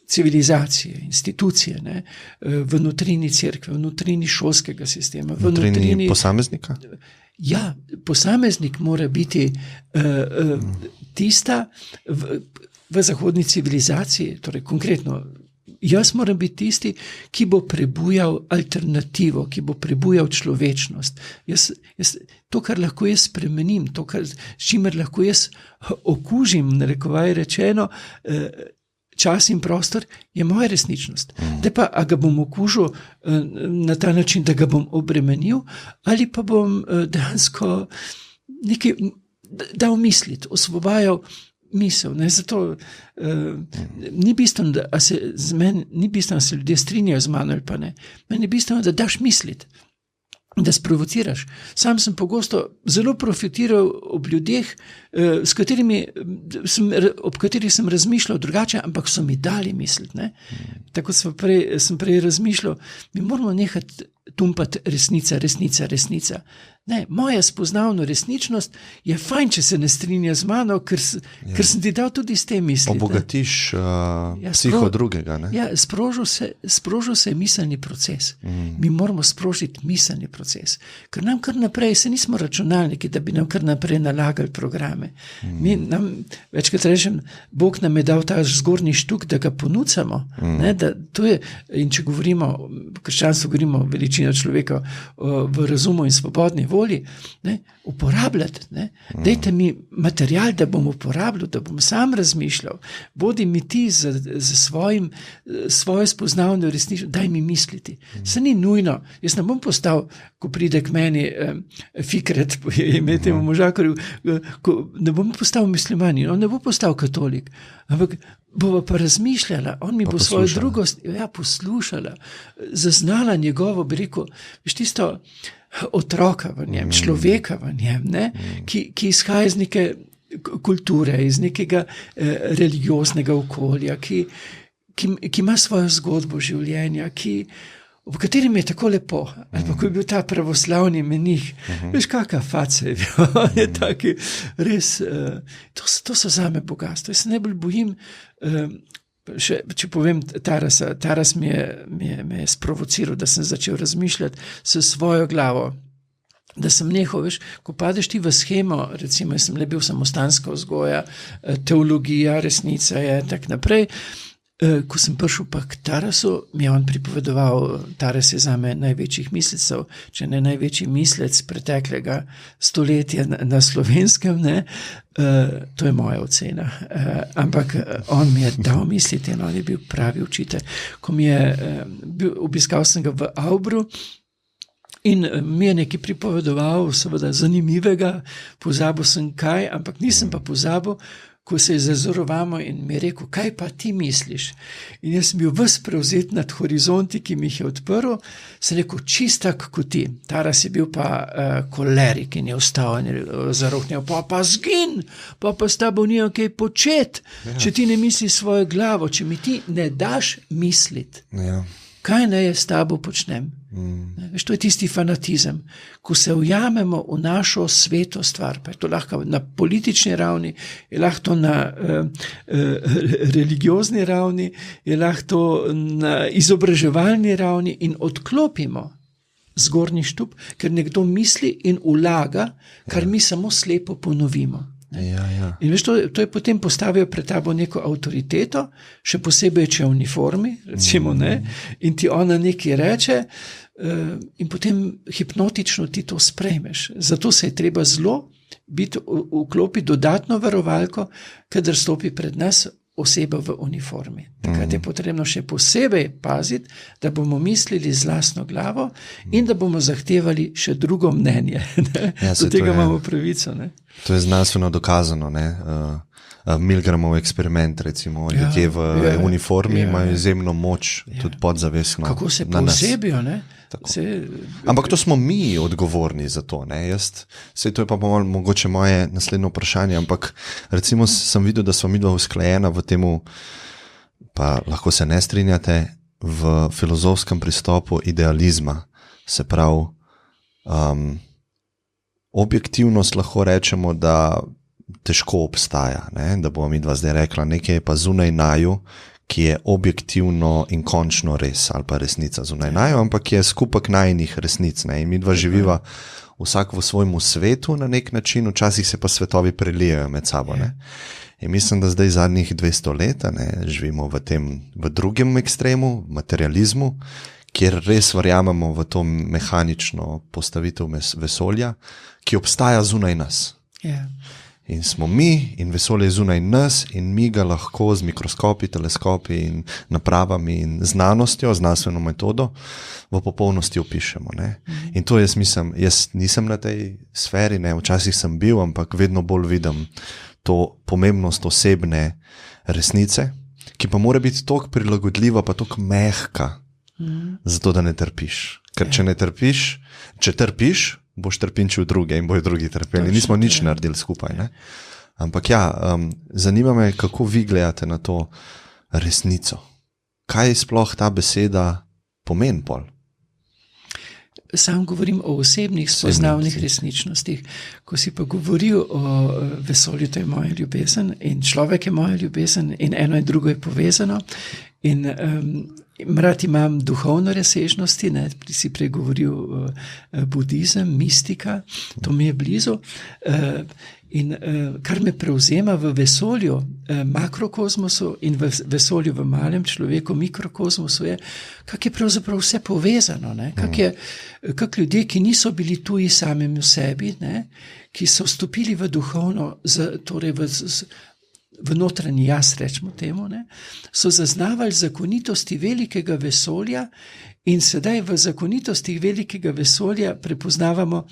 civilizacije, institucije, ne? V notrini cerkve, v notrini šolskega sistema, v notrini posameznika? Ja, posameznik mora biti tista v zahodni civilizaciji, torej konkretno, jaz moram biti tisti, ki bo prebujal alternativo, ki bo prebujal človečnost. To, kar lahko jaz spremenim, to, s čimer lahko jaz okužim, narekovaj rečeno, čas in prostor, je moja resničnost. Da pa, a ga bom okužil na ta način, da ga bom obremenil, ali pa bom dejansko nekaj dal misliti, osvobajal misel. Ne? Zato ni bistveno, da se ljudje strinjajo z mano ali pa ne. Meni je bistveno, da daš misliti, da sprovociraš. Sam sem pogosto zelo profitiral ob ljudeh, ob katerih sem razmišljal drugače, ampak so mi dali misliti. Ne? Tako sem prej razmišljal, mi moramo nehati tumpati resnica. Ne, moja spoznavna resničnost je fajn, če se ne strinja z mano, ker sem ti dal tudi s tem misliti. Obogatiš psiho drugega. Ne? Ja, sprožil se je miselni proces. Mi moramo sprožiti miselni proces. Ker nam kar naprej, se nismo računalniki, da bi nam kar naprej nalagali programe. Večkrat rečem, Bog nam je dal ta zgornji štuk, da ga ponucamo. Ne, da to je, in če govorimo, v krščanstvu govorimo veličina človeka v razumu in svobodni volji, ne, uporabljati. Ne. Dajte mi material, da bom uporabljal, da bom sam razmišljal. Bodi mi ti za svojo spoznavno resnično, daj mi misliti. Se ni nujno. Jaz ne bom postal, ko pride k meni Fikret, imete v možakarju, ne bom postal musliman, on ne bo postal katolik, ampak bova pa razmišljala, on mi bo svojo drugost poslušala, zaznala njegovo, bi rekel, veš tisto otroka v njem, človeka v njem, ne? Ki izhaja iz neke kulture, iz nekega religioznega okolja, ki ima svojo zgodbo življenja, v katerem je tako lepo, ali pa ko je bil ta pravoslavni menih, veš kakva faca je bil, on je taki res, to so zame bogatstvo. Jaz se najbolj bojim, če povem Taras me je sprovociral, da sem začel razmišljati s svojo glavo, da sem nehal, veš, ko padeš ti v shemo, recimo, jaz sem le bil samostanska vzgoja, teologija, resnica je, tak naprej. Ko sem prišel pa k Tarasu, mi je on pripovedoval, Taras je zame največjih mislecev, če ne največji mislec preteklega stoletja na Slovenskem, ne, to je moja ocena, ampak on mi je dal misliti in on je bil pravi učitelj. Ko mi je obiskal sem ga v Avbru in mi je nekaj pripovedoval, seveda zanimivega, pozabil sem kaj, ampak nisem pa pozabil, ko se je zazorovamo in mi je rekel, kaj pa ti misliš? In jaz sem bil ves prevzet nad horizonti, ki mi jih je odprl, sem rekel, čistak kot ti. Taras je bil pa kolerik in je vstal in je zarohnil, pa zgin, pa s tabo nijo kaj počet, če ti ne misliš svojo glavo, če mi ti ne daš misliti. Ja. Kaj naj s tabo počnem? Veš, to je tisti fanatizem, ko se ujamemo v našo sveto stvar, pa je to lahko na politični ravni, je lahko to na religiozni ravni, je lahko to na izobraževalni ravni in odklopimo zgornji štup, ker nekdo misli in vlaga, kar mi samo slepo ponovimo. Ja. In veš, to je potem postavijo pred tabo neko avtoriteto, še posebej, če je v uniformi, recimo, ne, in ti ona nekaj reče, in potem hipnotično ti to sprejmeš. Zato se je treba zelo vklopiti dodatno varovalko, kadar stopi pred nas oseba v uniformi. Takrat je potrebno še posebej paziti, da bomo mislili z lastno glavo in da bomo zahtevali še drugo mnenje. Do tega imamo pravico. Ne? To je znanstveno dokazano. Ne? Milgramov eksperiment, recimo, ljudje v uniformi imajo izjemno moč, tudi podzavestno. Kako se posebijo, ne? Ampak to smo mi odgovorni za to, ne? To je pa mogoče moje naslednje vprašanje, ampak recimo sem videl, da smo midva usklajena v temu, pa lahko se ne strinjate, v filozofskem pristopu idealizma. Se pravi, objektivnost lahko rečemo, da težko obstaja, ne? Da bomo midva zdaj rekla, nekaj je pa zunaj naju, ki je objektivno in končno res, ali pa resnica zunaj naju, ampak je skupek najinih resnic, ne? In midva živiva vsak v svojemu svetu na nek način, včasih se pa svetovi prelijejo med sabo, ne? In mislim, da zdaj zadnjih 200 let, ne, živimo v drugem ekstremu, materializmu, kjer res verjamemo v to mehanično postavitev vesolja, ki obstaja zunaj nas. In smo mi, in vesolje je zunaj nas, in mi ga lahko z mikroskopi, teleskopi in napravami in znanostjo, znanstveno metodo v popolnosti opišemo. Ne? In to jaz nisem na tej sferi, ne, včasih sem bil, ampak vedno bolj vidim to pomembnost osebne resnice, ki pa mora biti toliko prilagodljiva, pa toliko mehka, zato da ne trpiš. Ker če trpiš, boš trpinčil druge in bojo drugi trpeli. Nismo nič naredili skupaj. Ne? Ampak zanima me, kako vi gledate na to resnico. Kaj sploh ta beseda pomeni pol? Sam govorim o osebnih spoznavnih resničnostih. Ko si pa govoril o vesolju, to je moja ljubezen in človek je moja ljubezen in eno in drugo je povezano in rad imam duhovne razsežnosti, ne, si pregovoril budizem, mistika, to mi je blizu. In kar me prevzema v vesolju, makrokozmosu in v vesolju v malem človeku, mikrokozmosu je, kako je pravzaprav vse povezano, ne? Kako ljudje, ki niso bili tuji samim v sebi, ne? Ki so vstopili v duhovno, torej v notranji jaz, rečemo temu, ne? So zaznavali zakonitosti velikega vesolja in sedaj v zakonitostih velikega vesolja prepoznavamo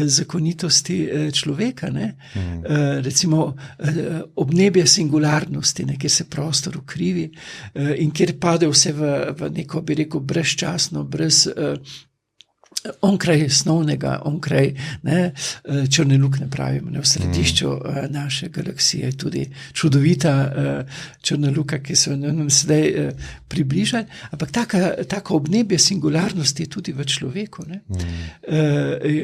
zakonitosti človeka, ne? Recimo obnebje singularnosti, ne? Kjer se prostor ukrivi in kjer pade vse v neko, bi rekel, brezčasno, brez onkraj snovnega, onkraj črne luknje pravimo, ne, v središču naše galaksije je tudi čudovita črna luka, ki se nam sedaj približa, ampak taka obnebje singularnosti je tudi v človeku. Ne.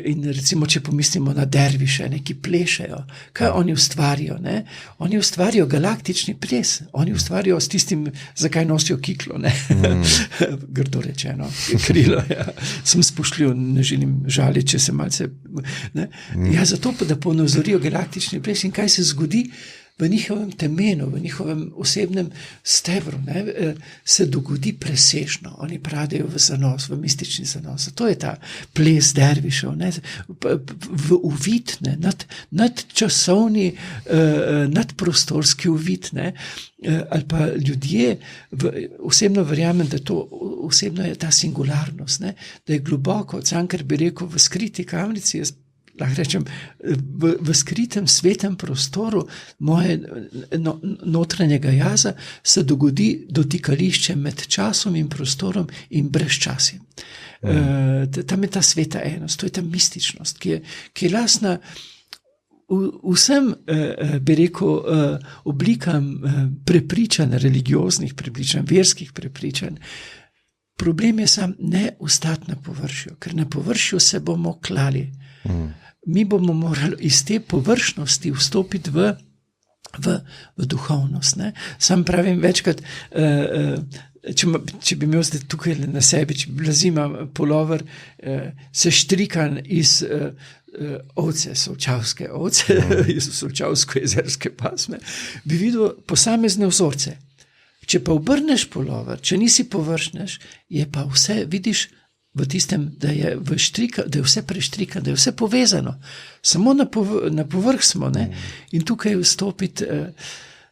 In recimo, če pomislimo na derviše, ne, ki plešejo, kaj oni ustvarijo? Ne? Oni ustvarijo galaktični ples, oni ustvarijo s tistim, zakaj nosijo kiklo, ne. Grdo rečeno, krilo, ja. Sem spoštljiv, ne želim žaliti, če se malce... Ne? Ja, zato pa, da ponazorijo galaktični ples in kaj se zgodi v njihovem temenu, v njihovem osebnem stebru, ne? Se dogodi presežno. Oni pradejo v zanos, v mistični zanos. Zato je ta ples dervišev, ne? V uvid, ne? Nadčasovni, nadprostorski uvid, ne? Ali pa ljudje, osebno verjamem, da to osebno je ta singularnost, ne? Da je globoko, Cankar bi rekel, v skriti kamnici, jaz lahko rečem, v skritem svetem prostoru moje notranjega jaza se dogodi dotikališče med časom in prostorom in brezčasjem. Tam je ta sveta enost, to je ta mističnost, ki je lastna vsem, bi rekel, oblikam prepričanj, religioznih prepričanj, verskih prepričanj. Problem je sam ne ostati na površju, ker na površju se bomo klali. Mi bomo morali iz te površnosti vstopiti v duhovnost. Ne? Sam pravim večkrat, če bi imel zdaj tukaj na sebi, če bi bila zima, pulover, se štrikan iz ovce, solčavske ovce, iz solčavsko-jezerske pasme, bi videl posamezne vzorce. Če pa obrneš pulover, če nisi površnež, je pa vse, vidiš, v tistem, da je vse preštrikano, da je vse povezano. Samo na povrh smo, ne? In tukaj vstopiti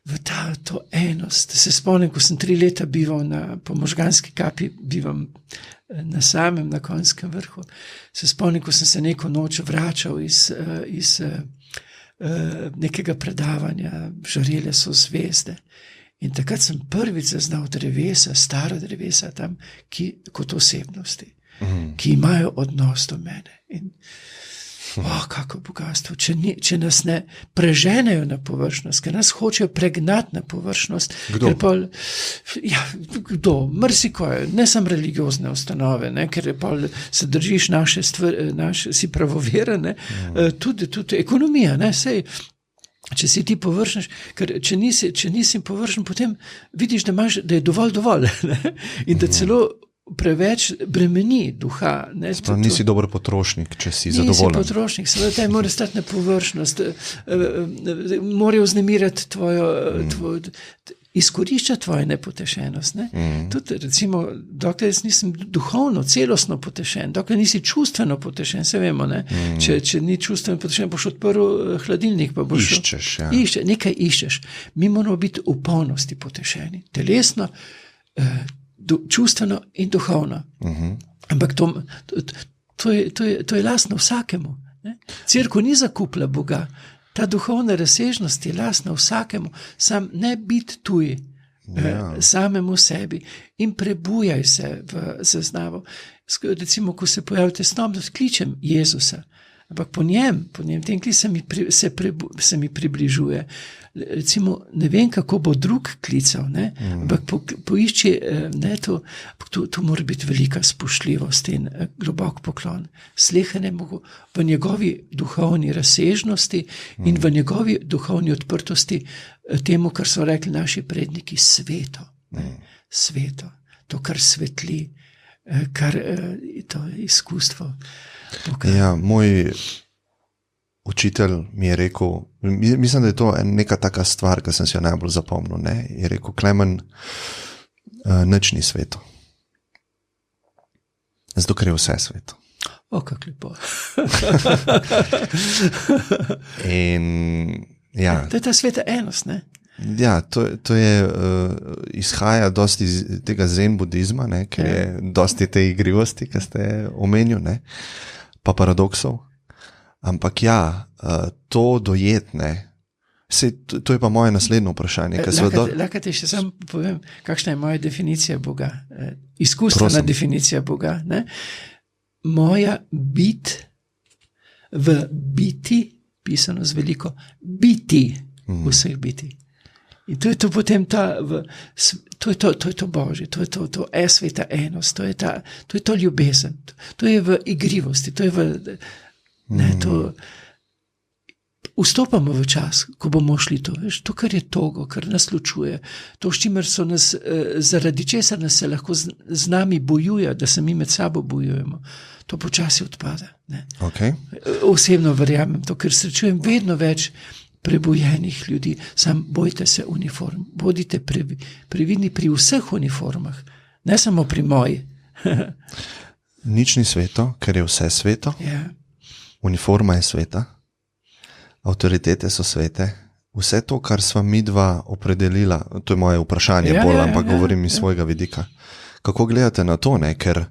v to enost. Se spomnim, ko sem 3 leta bival po Možganski kapi, bivam na samem, na Konjskem vrhu. Se spomnim, ko sem se neko noč vračal iz nekega predavanja, žarele so zvezde. In takrat sem prvič zaznal drevesa, stara drevesa tam, kot osebnosti, ki imajo odnos do mene. In kako bogatstvo, če nas ne preženejo na površnost, ker nas hočejo pregnati na površnost. Kdo? Kdo? Mrsikoje, ne samo religiozne ustanove, ne, ker se držiš naše stvari, si pravoveren, tudi ekonomija, ne, sej. Če si ti površen, ker če nisi površen, potem vidiš, da je dovolj, ne? In da celo preveč bremeni duha. Nisi dober potrošnik, če si zadovoljen. Nisi potrošnik, seveda taj mora stati na površnost, mora vznemirati tvojo izkorišča tvojo nepotešenost. Ne? Tudi, recimo, dokler jaz nisem duhovno, celostno potešen, dokler nisi čustveno potešen, se vemo, ne? Če ni čustveno potešen, boš odprl hladilnik, pa boš nekaj iščeš. Mi moramo biti v polnosti potešeni, telesno, čustveno in duhovno. Ampak to je lastno vsakemu. Ne? Cerkev ni zakupila Boga. Ta duhovna razsežnost je lastna vsakemu, sam ne biti tuj samemu sebi in prebujaj se v zaznavo. Recimo, ko se pojavi tesnoba, kličem Jezusa, ampak po njem tem kli se mi približuje. Recimo, ne vem, kako bo drug klical, ne? Ampak poišči, to mora biti velika spoštljivost in globok poklon. Slehenemu v njegovi duhovni razsežnosti in v njegovi duhovni odprtosti temu, kar so rekli naši predniki, sveto. Sveto, to, kar svetli, kar to izkustvo. Ja, moj učitelj mi je rekel, mislim, da je to neka taka stvar, ki sem si jo najbolj zapomnil, ne? Je rekel, Klemen, nič ni sveto. Zato, ker je vse sveto. Kako lepo. To je ta sveta enost, ne? Ja, to je izhaja dosti iz tega zen budizma, ne? Ker je dosti te igrivosti, ki ste omenili, ne? Pa paradoksov. Ampak to dojetne, to je pa moje naslednje vprašanje. Lahko ti še sam povem, kakšna je moja definicija Boga, izkustvena definicija Boga. Ne? Moja bit v biti, pisano z veliko, biti vseh biti. In to je to potem to je to Božje, to je to sveta enost, to je to ljubezen, to je v igrivosti, to je vstopamo v čas, ko bomo šli to, kar je togo, kar nas ločuje, to, s čimer so nas, zaradi česar nas se lahko z nami bojuje, da se mi med sabo bojujemo, to počasi odpada. Ne? Okay. Osebno verjamem to, ker srečujem vedno več prebojenih ljudi, sam bojte se uniform, bodite previdni pri vseh uniformah, ne samo pri moji. Nič ni sveto, ker je vse sveto. Ja. Uniforma je sveta, avtoritete so svete, vse to, kar sva mi dva opredelila, to je moje vprašanje ampak govorim iz svojega vidika. Kako gledate na to, ne? Ker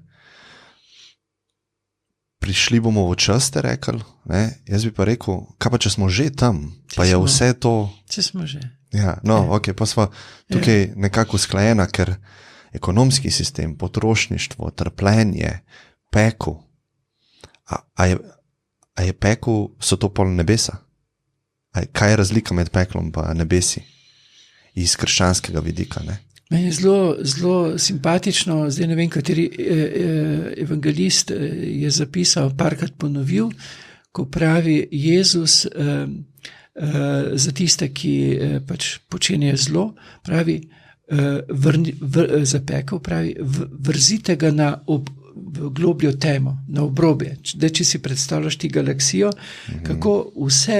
prišli bomo v čas, ste rekli, ne? Jaz bi pa rekel, kaj pa če smo že tam, pa je vse to... Če smo že. Ja, ok, pa sva tukaj nekako usklajena, ker ekonomski sistem, potrošništvo, trpljenje, pekel, a je pekel, so to pol nebesa? Kaj je razlika med peklom pa nebesi? Iz krščanskega vidika, ne? Meni je zelo simpatično, zdaj ne vem, kateri evangelist je zapisal, parkrat ponovil, ko pravi Jezus za tiste, ki pač počenjajo zlo, pravi, za pekel, pravi, vrzite ga na v globljo temo, na obrobje. Če si predstavljaš ti galaksijo, kako vse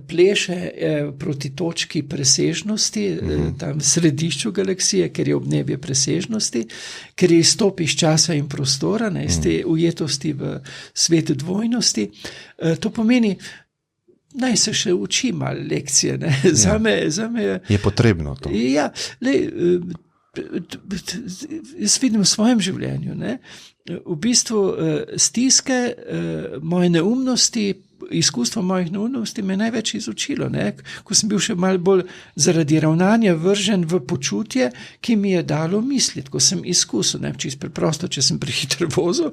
pleše proti točki presežnosti, tam v središču galaksije, ker je obnebje presežnosti, ker je izstop iz časa in prostora, ne, iz te ujetosti v svet dvojnosti. To pomeni, naj se še uči malo lekcije. Ne. Zame je potrebno to. Ja, jaz vidim v svojem življenju, ne, v bistvu stiske, moje neumnosti, izkustvo mojih neumnosti me največ izučilo, ne? Ko sem bil še malo bolj zaradi ravnanja vržen v počutje, ki mi je dalo misliti, ko sem izkusil, ne? Čisto preprosto, če sem prehiter vozil,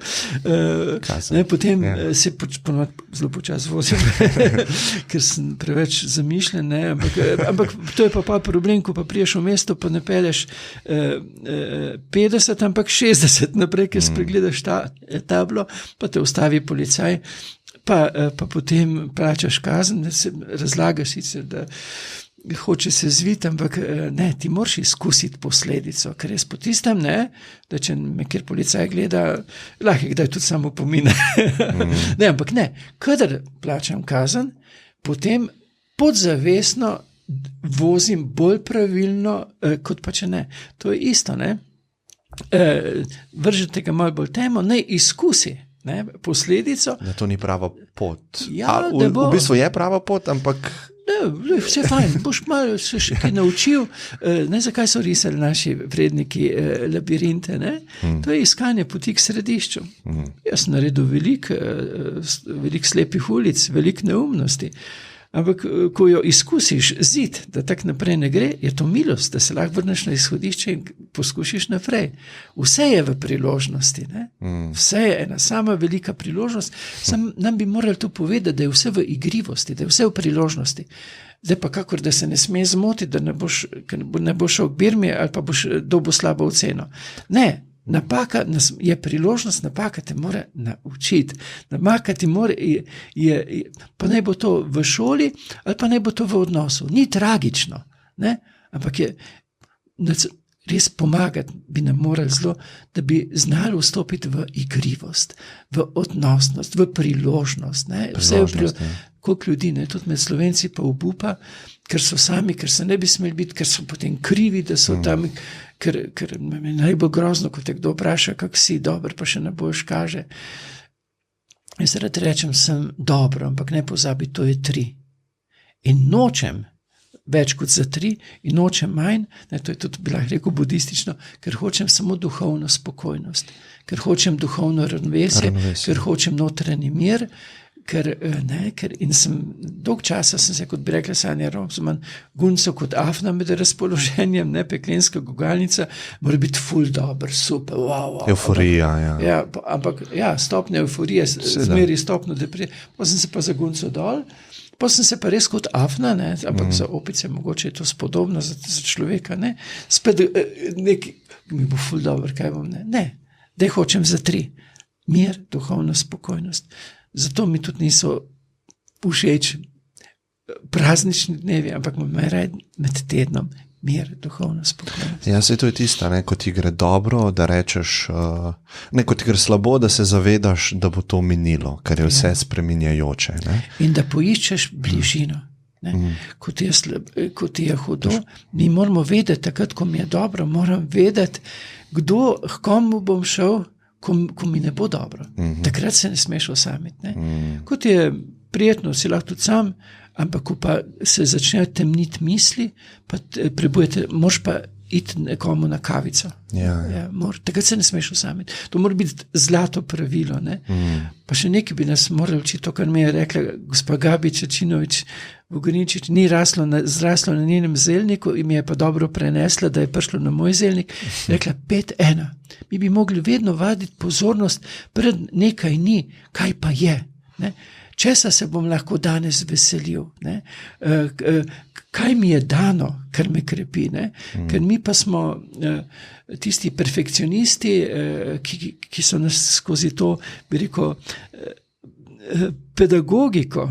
potem se zelo počas vozil, ker sem preveč zamišljen, ne? Ampak to je pa problem, ko pa priješ v mesto, pa ne peleš 50, ampak 60 naprej, ker spregledaš tablo, pa te ustavi policaj, pa potem plačaš kazen, da se razlagaš sicer, da hoče se zviti, ampak ne, ti moraš izkusiti posledico, ker jaz potistam, ne, da če me kjer policaj gleda, lahko kdaj tudi samo pomine. Ne, ampak ne, kadar plačam kazen, potem podzavestno vozim bolj pravilno, kot pa če ne. To je isto, ne. Vržite ga malo bolj temo, ne izkusi, ne, posledico. Da to ni prava pot. Ja, v bistvu je prava pot, ampak... Ne, vse fajn, boš malo se še kaj naučil, ne, zakaj so risali naši vredniki labirinte, ne? To je iskanje poti k središču. Jaz sem naredil veliko slepih ulic, veliko neumnosti, ampak ko jo izkusiš zid, da tak naprej ne gre, je to milost, da se lahko vrneš na izhodišče in poskušiš naprej. Vse je v priložnosti, ne? Vse je ena sama velika priložnost, nam bi morali to povedati, da je vse v igrivosti, da je vse v priložnosti. Zdaj pa kakor, da se ne sme zmotiti, da ne boš šel k Birmi ali pa boš dobil slabo oceno. Ne, napaka je priložnost, napaka te mora naučiti. Napaka ti mora, pa naj bo to v šoli ali pa naj bo to v odnosu. Ni tragično, ne? Ampak je res pomagati bi nam morali zelo, da bi znali vstopiti v igrivost, v odnosnost, v priložnost. Ne? Vse koliko ljudi, ne? Tudi med Slovenci pa obupa, ker so sami, ker se ne bi smeli biti, ker so potem krivi, da so tam, ker me je najbolj grozno, ko te kdo vpraša, kak si, dobro, pa še ne boš kaže. Jaz rad rečem, sem dobro, ampak ne pozabi, to je 3. In nočem več kot za 3 in nočem manj, ne, to je tudi bila rekel budistično, ker hočem samo duhovno spokojnost, ker hočem duhovno ravnovesje, ker hočem notranji mir, ker in sem dolg časa sem se, kot bi rekla Sanja Romsman, guncal kot afna med razpoloženjem, ne, peklenska gugalnica, mora biti ful dober, super, wow. Euforija, ja. Ampak stopnja euforije, zmeri stopno depresije, pa sem se pa zaguncal dol, pa sem se pa res kot afna, ne, ampak za opice mogoče je to spodobno za človeka, ne, spet nekaj, mi bo ful dober, kaj bom, ne, da hočem za 3, mir, duhovna spokojnost. Zato mi tudi niso všeč praznični dnevi, ampak me rad med tednom mir, duhovna spokojnost. Ja, se to je tista, ne, ko ti gre dobro, da rečeš, ne, ko ti gre slabo, da se zavedaš, da bo to minilo, ker je vse spreminjajoče. Ne? In da poiščeš bližino. Ne? Ko ti je hudo, mi moramo vedeti, takrat, ko mi je dobro, moram vedeti, k komu bom šel, ko mi ne bo dobro. Takrat se ne smeš osamiti. Ne? Ko ti je prijetno, si lahko tudi sam, ampak ko pa se začnejo temniti misli, pa moraš pa iti nekomu na kavico. Takrat se ne smeš osamiti. To mora biti zlato pravilo. Ne? Pa še nekaj bi nas morali učiti, to, kar mi je rekla gospa Gabi Čačinovič Vogrinčič, ni zraslo na njenem zelniku in mi je pa dobro prenesla, da je prišlo na moj zelnik. Rekla 5-1. Mi bi mogli vedno vaditi pozornost pred nekaj ni, kaj pa je. Ne? Česa se bom lahko danes veselil? Ne? Kaj mi je dano, kar me krepi? Ne? Ker mi pa smo tisti perfekcionisti, ki so nas skozi to, bi rekel, pedagogiko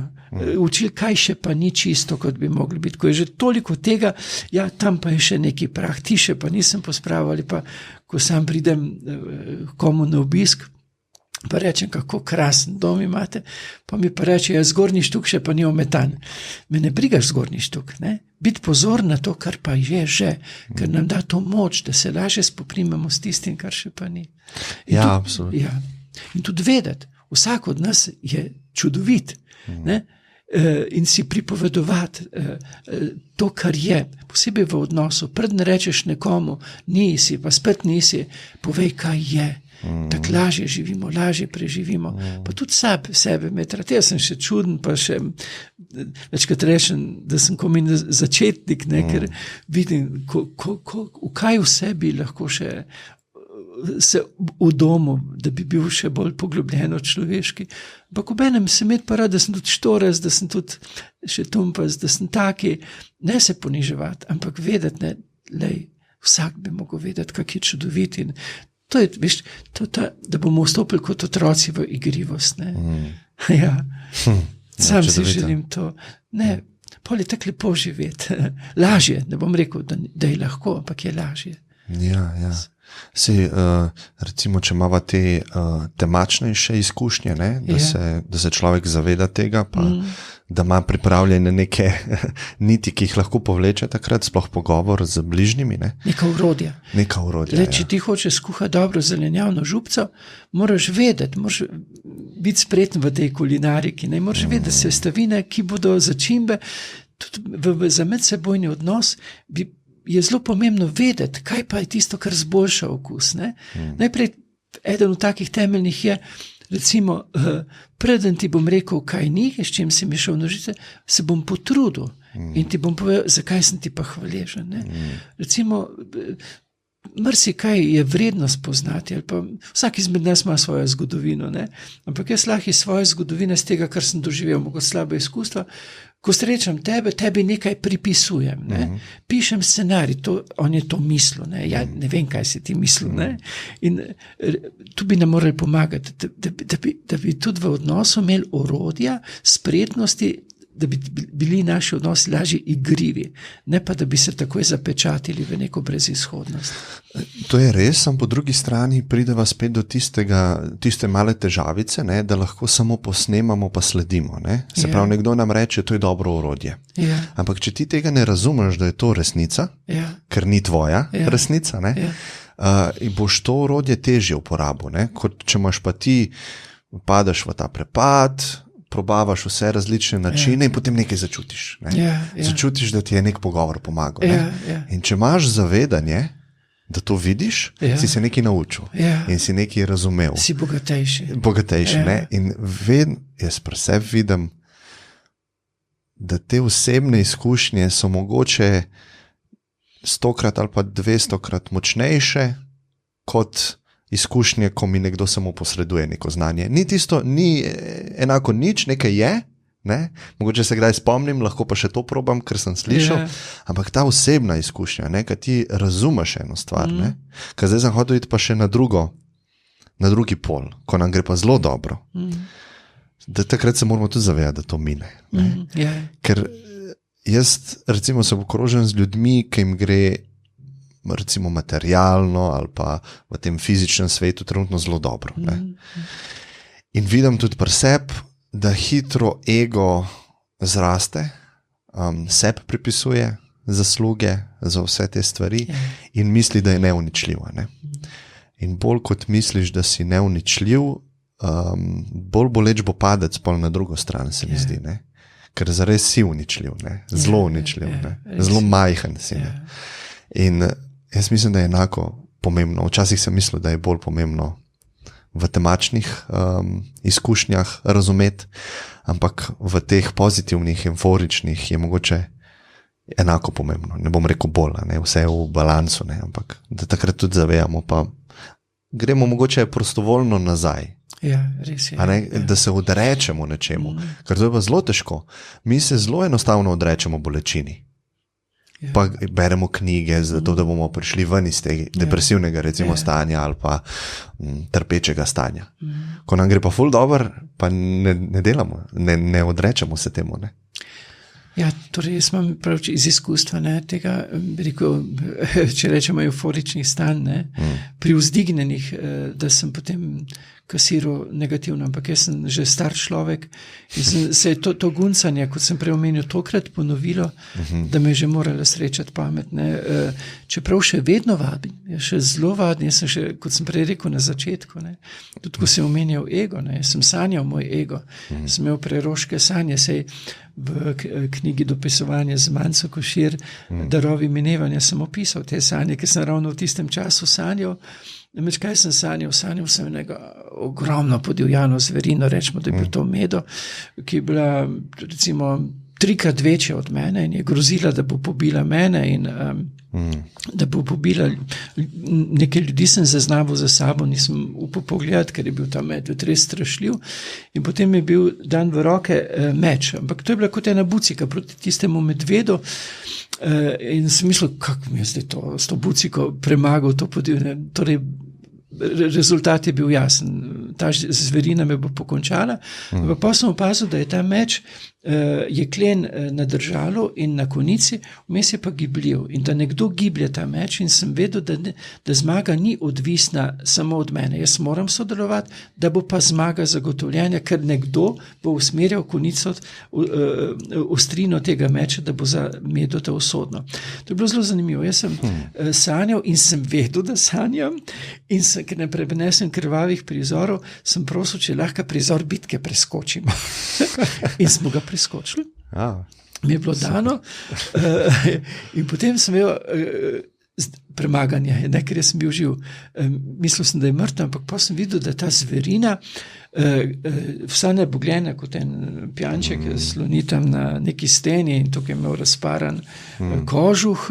učili, kaj še pa ni čisto, kot bi mogli biti. Ko je že toliko tega, tam pa je še neki prah, tiše pa nisem pospravil, ali pa ko sam pridem komu na obisk, pa rečem, kako krasen dom imate, pa mi pa reče, zgornji štuk še pa ni ometan. Me ne brigaš zgornji štuk, ne? Biti pozor na to, kar pa je že, ker nam da to moč, da se lažje spoprimemo s tistim, kar še pa ni. Absolutno. In tudi vedeti, vsak od nas je čudovit, ne? in si pripovedovati to, kar je, posebej v odnosu. Preden rečeš nekomu, nisi, pa spet nisi, povej, kaj je. Tako lažje živimo, lažje preživimo. Pa tudi sebe metrati. Jaz sem še čuden, pa še večkrat rečem, da sem komin začetnik, ne, ker vidim, v kaj v sebi lahko še se v domu, da bi bil še bolj poglobljeno človeški. Ampak obenem se imeti pa rad, da sem tudi štoras, da sem tudi še tumpas, da sem taki, ne se poniževati, ampak vedeti, ne, lej, vsak bi mogel vedeti, kak je čudovit in to je, veš, da bomo vstopili kot otroci v igrivost, ne. Ja. Sam si želim to. Ne, pol je tako lepo živeti. Lažje, ne bom rekel, da je lahko, ampak je lažje. Ja. Recimo, če imamo te temačnejše izkušnje, ne, da se človek zaveda tega, pa da ima pripravljene neke niti, ki jih lahko povleče takrat, sploh pogovor z bližnjimi. Ne. Neka urodja. Le, če ti hočeš skuhati dobro zelenjavno župco, moraš vedeti, moraš biti spreten v tej kulinariki, ne, moraš vedeti sestavine, ki bodo začimbe, tudi za medsebojni odnos je zelo pomembno vedeti, kaj pa je tisto, kar zboljša okus. Ne? Najprej, eden od takih temeljnih je, recimo, preden ti bom rekel, kaj ni, s čim si mi šel v nožice, se bom potrudil in ti bom povedal, zakaj sem ti pa hvaležen. Ne? Recimo, marsikaj je vredno spoznati, ali pa vsak izmed nas ima svojo zgodovino, ne? Ampak jaz lahko iz svoje zgodovine, z tega, kar sem doživel, mogoče slabo izkustvo, ko srečam tebi nekaj pripisujem, ne? Pišem scenarij, on je to mislil, ne? Ja, ne vem, kaj si ti mislil, ne? In tu bi nam morali pomagati, da bi tudi v odnosu imeli orodja, spretnosti, da bi bili naši odnosi lažje igrivi, ne pa da bi se takoj zapečatili v neko brezizhodnost. To je res, samo po drugi strani prideva spet do tiste male težavice, ne, da lahko samo posnemamo pa sledimo. Ne. Se pravi, nekdo nam reče, to je dobro orodje. Ampak če ti tega ne razumeš, da je to resnica, ker ni tvoja resnica, ne, in boš to orodje težje uporabil, ne, kot če imaš pa ti, padeš v ta prepad, probavaš vse različne načine in potem nekaj začutiš. Ne? Začutiš, da ti je nek pogovor pomagal. Ne? In če imaš zavedanje, da to vidiš, si se nekaj naučil in si nekaj razumel. Si bogatejši. Ne? In jaz pri sebi vidim, da te osebne izkušnje so mogoče 100-krat ali pa 200-krat močnejše kot izkušnje, ko mi nekdo samo posreduje neko znanje. Ni enako nič, nekaj je, ne? Mogoče se kdaj spomnim, lahko pa še to probam, ker sem slišal, ampak ta osebna izkušnja, ne? Kad ti razumeš eno stvar, ne? Kad zdaj sem hotel iti pa še na drugi pol, ko nam gre pa zelo dobro, da takrat se moramo tudi zavedati, da to mine. Ker jaz recimo se okrožam z ljudmi, ki jim gre recimo materialno ali pa v tem fizičnem svetu trenutno zelo dobro. Ne? In vidim tudi pri sebi, da hitro ego zraste, sebi pripisuje zasluge za vse te stvari in misli, da je neuničljiva. Ne? In bolj kot misliš, da si neuničljiv, bolj boleč bo padec pol na drugo stran, se mi zdi. Ne? Ker zares si uničljiv, ne? Zelo uničljiv, ne? Zelo majhen si. Ne? In jaz mislim, da je enako pomembno. Včasih sem mislil, da je bolj pomembno v temačnih izkušnjah razumeti, ampak v teh pozitivnih, euforičnih je mogoče enako pomembno. Ne bom rekel bolj, ne? Vse je v balansu, ne? Ampak da takrat tudi zavejamo, pa gremo mogoče prostovoljno nazaj. Ja, res je. Da se odrečemo nečemu, ker to je pa zelo težko. Mi se zelo enostavno odrečemo bolečini. Pa beremo knjige, zato da bomo prišli ven iz tega depresivnega recimo stanja ali pa trpečega stanja. Ko nam gre pa ful dobro, pa ne delamo, ne odrečemo se temu. Ne? Ja, torej jaz imam prav iz izkustva tega, rekel, če rečemo euforičnih stanj, pri vzdignjenih, da sem potem kasiral negativno, ampak jaz sem že star človek in se je to guncanje, kot sem prej omenil, tokrat ponovilo, da me je že morala srečati pamet. Čeprav še vedno vadim, jaz še zelo vadim, jaz sem še, kot sem prej rekel na začetku, tudi ko sem omenjal ego, jaz sem sanjal moj ego, sem imel preroške sanje, sej v knjigi Dopisovanje z Manco Košir, Darovi minevanja sem opisal te sanje, ker sem ravno v tistem času sanjal. Namreč kaj sem sanjal? Sanjal sem enega ogromno podivjano zverino, rečemo, da je bil to medo, ki je bila recimo 3-krat večja od mene in je grozila, da bo pobila mene in da bo pobila nekaj ljudi. Sem zaznaval za sabo, nisem upal pogledati, ker je bil ta medved res strašljiv in potem je bil dan v roke meč, ampak to je bila kot ena bucika proti tistemu medvedu. In sem mislil, kako mi je zdaj s to buciko premagal to podivne. Torej, rezultat je bil jasen. Ta zverina me bo pokončala. Ampak pa sem opazil, da je ta meč jeklen na držalu in na konici, vmes je pa gibljiv. In da nekdo giblje ta meč in sem vedel, da zmaga ni odvisna samo od mene. Jaz moram sodelovati, da bo pa zmaga zagotovljena, ker nekdo bo usmerjal konico, ostrino tega meča, da bo za medota usodno. To je bilo zelo zanimivo. Jaz sem sanjal in sem vedel, da sanjam in ker ne prenesem krvavih prizorov, sem prosil, če lahko prizor bitke preskočimo. In smo ga preskočili. Mi je bilo dano in potem sem imel premaganje, ker sem bil živ. Mislil sem, da je mrtev, ampak pa sem videl, da ta zverina vsa nebogljena kot en pijanček sloni tam na neki steni in tukaj je imel razparan kožuh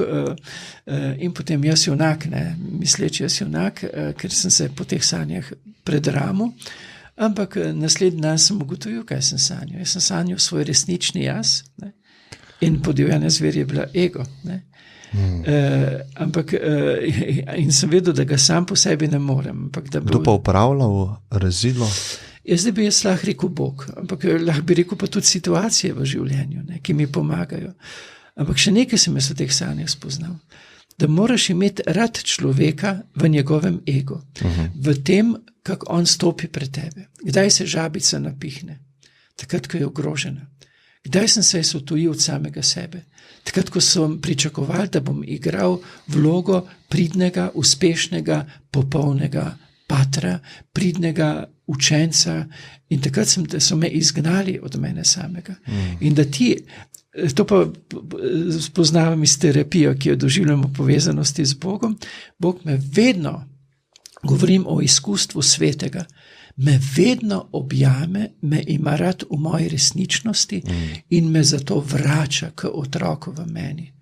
in potem jaz junak, misleč jaz junak, ker sem se po teh sanjah predramil. Ampak naslednji dan sem ugotovil, kaj sem sanjal. Jaz sem sanjal svoj resnični jaz in podivjana zver je bila ego. Ampak in sem vedel, da ga sam po sebi ne morem. Kdo pa upravljal rezilo? Zdaj bi jaz lahko rekel Bog, ampak lahko bi rekel pa tudi situacije v življenju, ki mi pomagajo. Ampak še nekaj sem jaz v teh sanjah spoznal. Da moraš imeti rad človeka v njegovem ego, v tem, kako on stopi pred tebe. Kdaj se žabica napihne? Takrat, ko je ogrožena. Kdaj sem se odtujil od samega sebe? Takrat, ko sem pričakoval, da bom igral vlogo pridnega, uspešnega, popolnega patra, pridnega učenca in takrat so me izgnali od mene samega. In da to pa spoznavam iz terapije, ki jo doživljam v povezanosti z Bogom. Bog me vedno, govorim o izkustvu svetega, me vedno objame, me ima rad v moji resničnosti in me zato vrača k otroku v meni.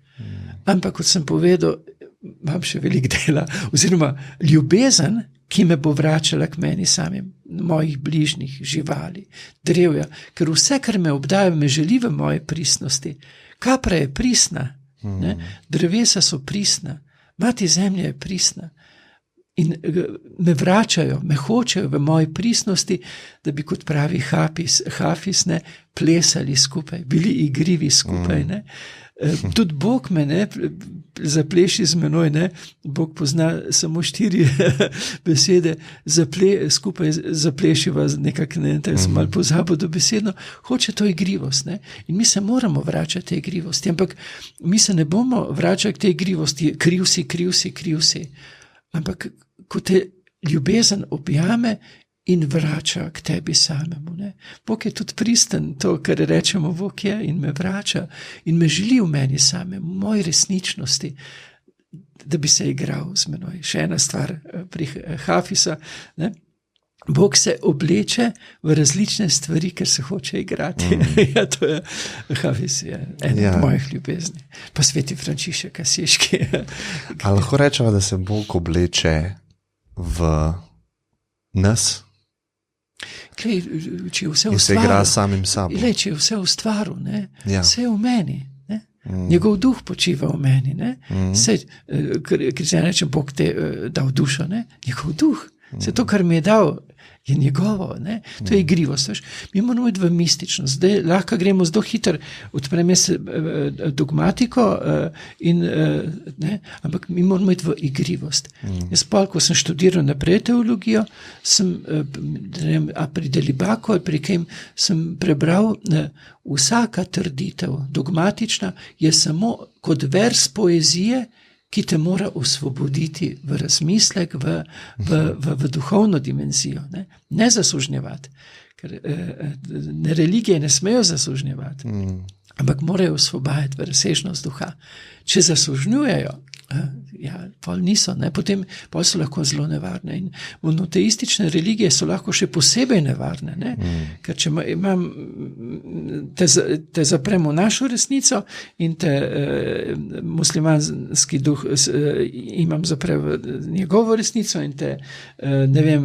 Ampak, kot sem povedal, imam še veliko dela, oziroma ljubezen, ki me bo vračala k meni samim, mojih bližnjih, živali, drevja, ker vse, kar me obdaja, me želi v moji pristnosti. Kapra je pristna, drevesa so pristna, mati zemlja je pristna in me vračajo, me hočejo v moji pristnosti, da bi, kot pravi Hafis, plesali skupaj, bili igrivi skupaj, Tudi Bog me zapleši z menoj, Bog pozna samo 4 besede, skupaj zaplešiva nekako, sem malo pozabil do besedno, hoče to igrivost, in mi se moramo vračati te igrivosti, ampak mi se ne bomo vračati k tej igrivosti, kriv si, ampak ko te ljubezen objame in vrača k tebi samemu. Bog je tudi pristen, to, kar rečemo, Bog je in me vrača in me želi v meni samem, v moji resničnosti, da bi se igral z menoj. Še ena stvar pri Hafisa, Bog se obleče v različne stvari, ker se hoče igrati. Ja, to je Hafis, je ena od mojih ljubezni. Pa sveti Frančišek Asiški. Ali lahko rečemo, da se Bog obleče v nas? Če je vse in se igra samim sabo. Če je vse v stvaru, vse je v meni. Njegov duh počiva v meni. Kristjan reče, Bog te dal dušo, njegov duh. Vse to, kar mi je dal, je njegovo, ne? To je igrivost. Veš? Mi moramo iti v mističnost. Zdaj lahko gremo zelo hitro, odpreme se dogmatiko, ampak mi moramo iti v igrivost. Jaz pa, ko sem študiral naprej teologijo, sem pri Delibaku ali pri Kem sem prebral, vsaka trditev dogmatična je samo kot vers poezije, ki te mora osvoboditi v razmislek, v duhovno dimenzijo. Ne zasužnjevati, ker religije ne smejo zasužnjevati, ampak morajo osvobajati v razsežnost duha. Če zasužnjujejo, pol niso, potem so lahko zelo nevarne. In monoteistične religije so lahko še posebej nevarne, ker če te zapremo našo resnico in te muslimanski duh imam zapre v njegovo resnico in te ne vem,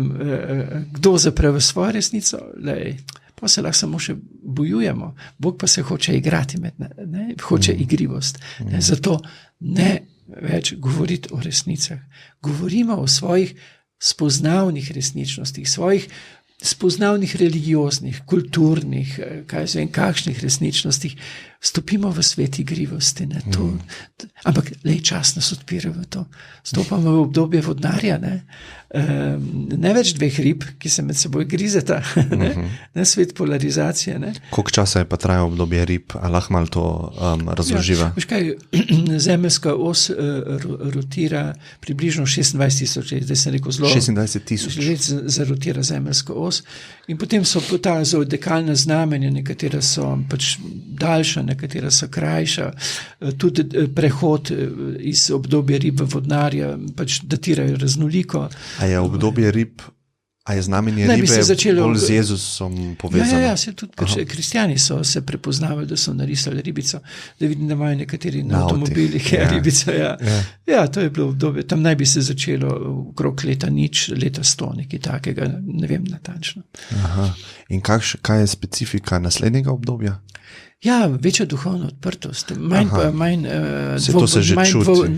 kdo zapre v svojo resnico, pa se lahko samo še bojujemo. Bog pa se hoče igrati hoče igrivost. Zato ne več govoriti o resnicah. Govorimo o svojih spoznavnih resničnostih, svojih spoznavnih religioznih, kulturnih, kakšnih resničnostih. Stopimo v svet igrivosti. Ampak čas nas odpira v to. Stopamo v obdobje vodnarja. Ne več dveh rib, ki se med seboj grizeta. Ne svet polarizacije. Koliko časa je pa trajalo obdobje rib? A lahko malo to razloživa? Veš kaj, zemeljska os rotira približno 26,000 let. Zdaj sem rekel zelo. 26,000 let zarotira zemeljska os. In potem so ta zodiakalna znamenja, nekatera so pač daljša, nekatera so krajša. Tudi prehod iz obdobja rib v vodnarja pač datirajo raznoliko. A je obdobje rib, a je znamenje ribe bolj z Jezusom povezano? Ja, tudi kristjani so se prepoznavali, da so narisali ribico. Da vidim, da imajo nekateri na avtomobilih ribico. Ja, to je bilo obdobje. Tam naj bi se začelo okrog leta 100, nekaj takega, ne vem natančno. Aha. In kaj je specifika naslednjega obdobja? Ja, večja duhovna odprtost, manj to se že čuti.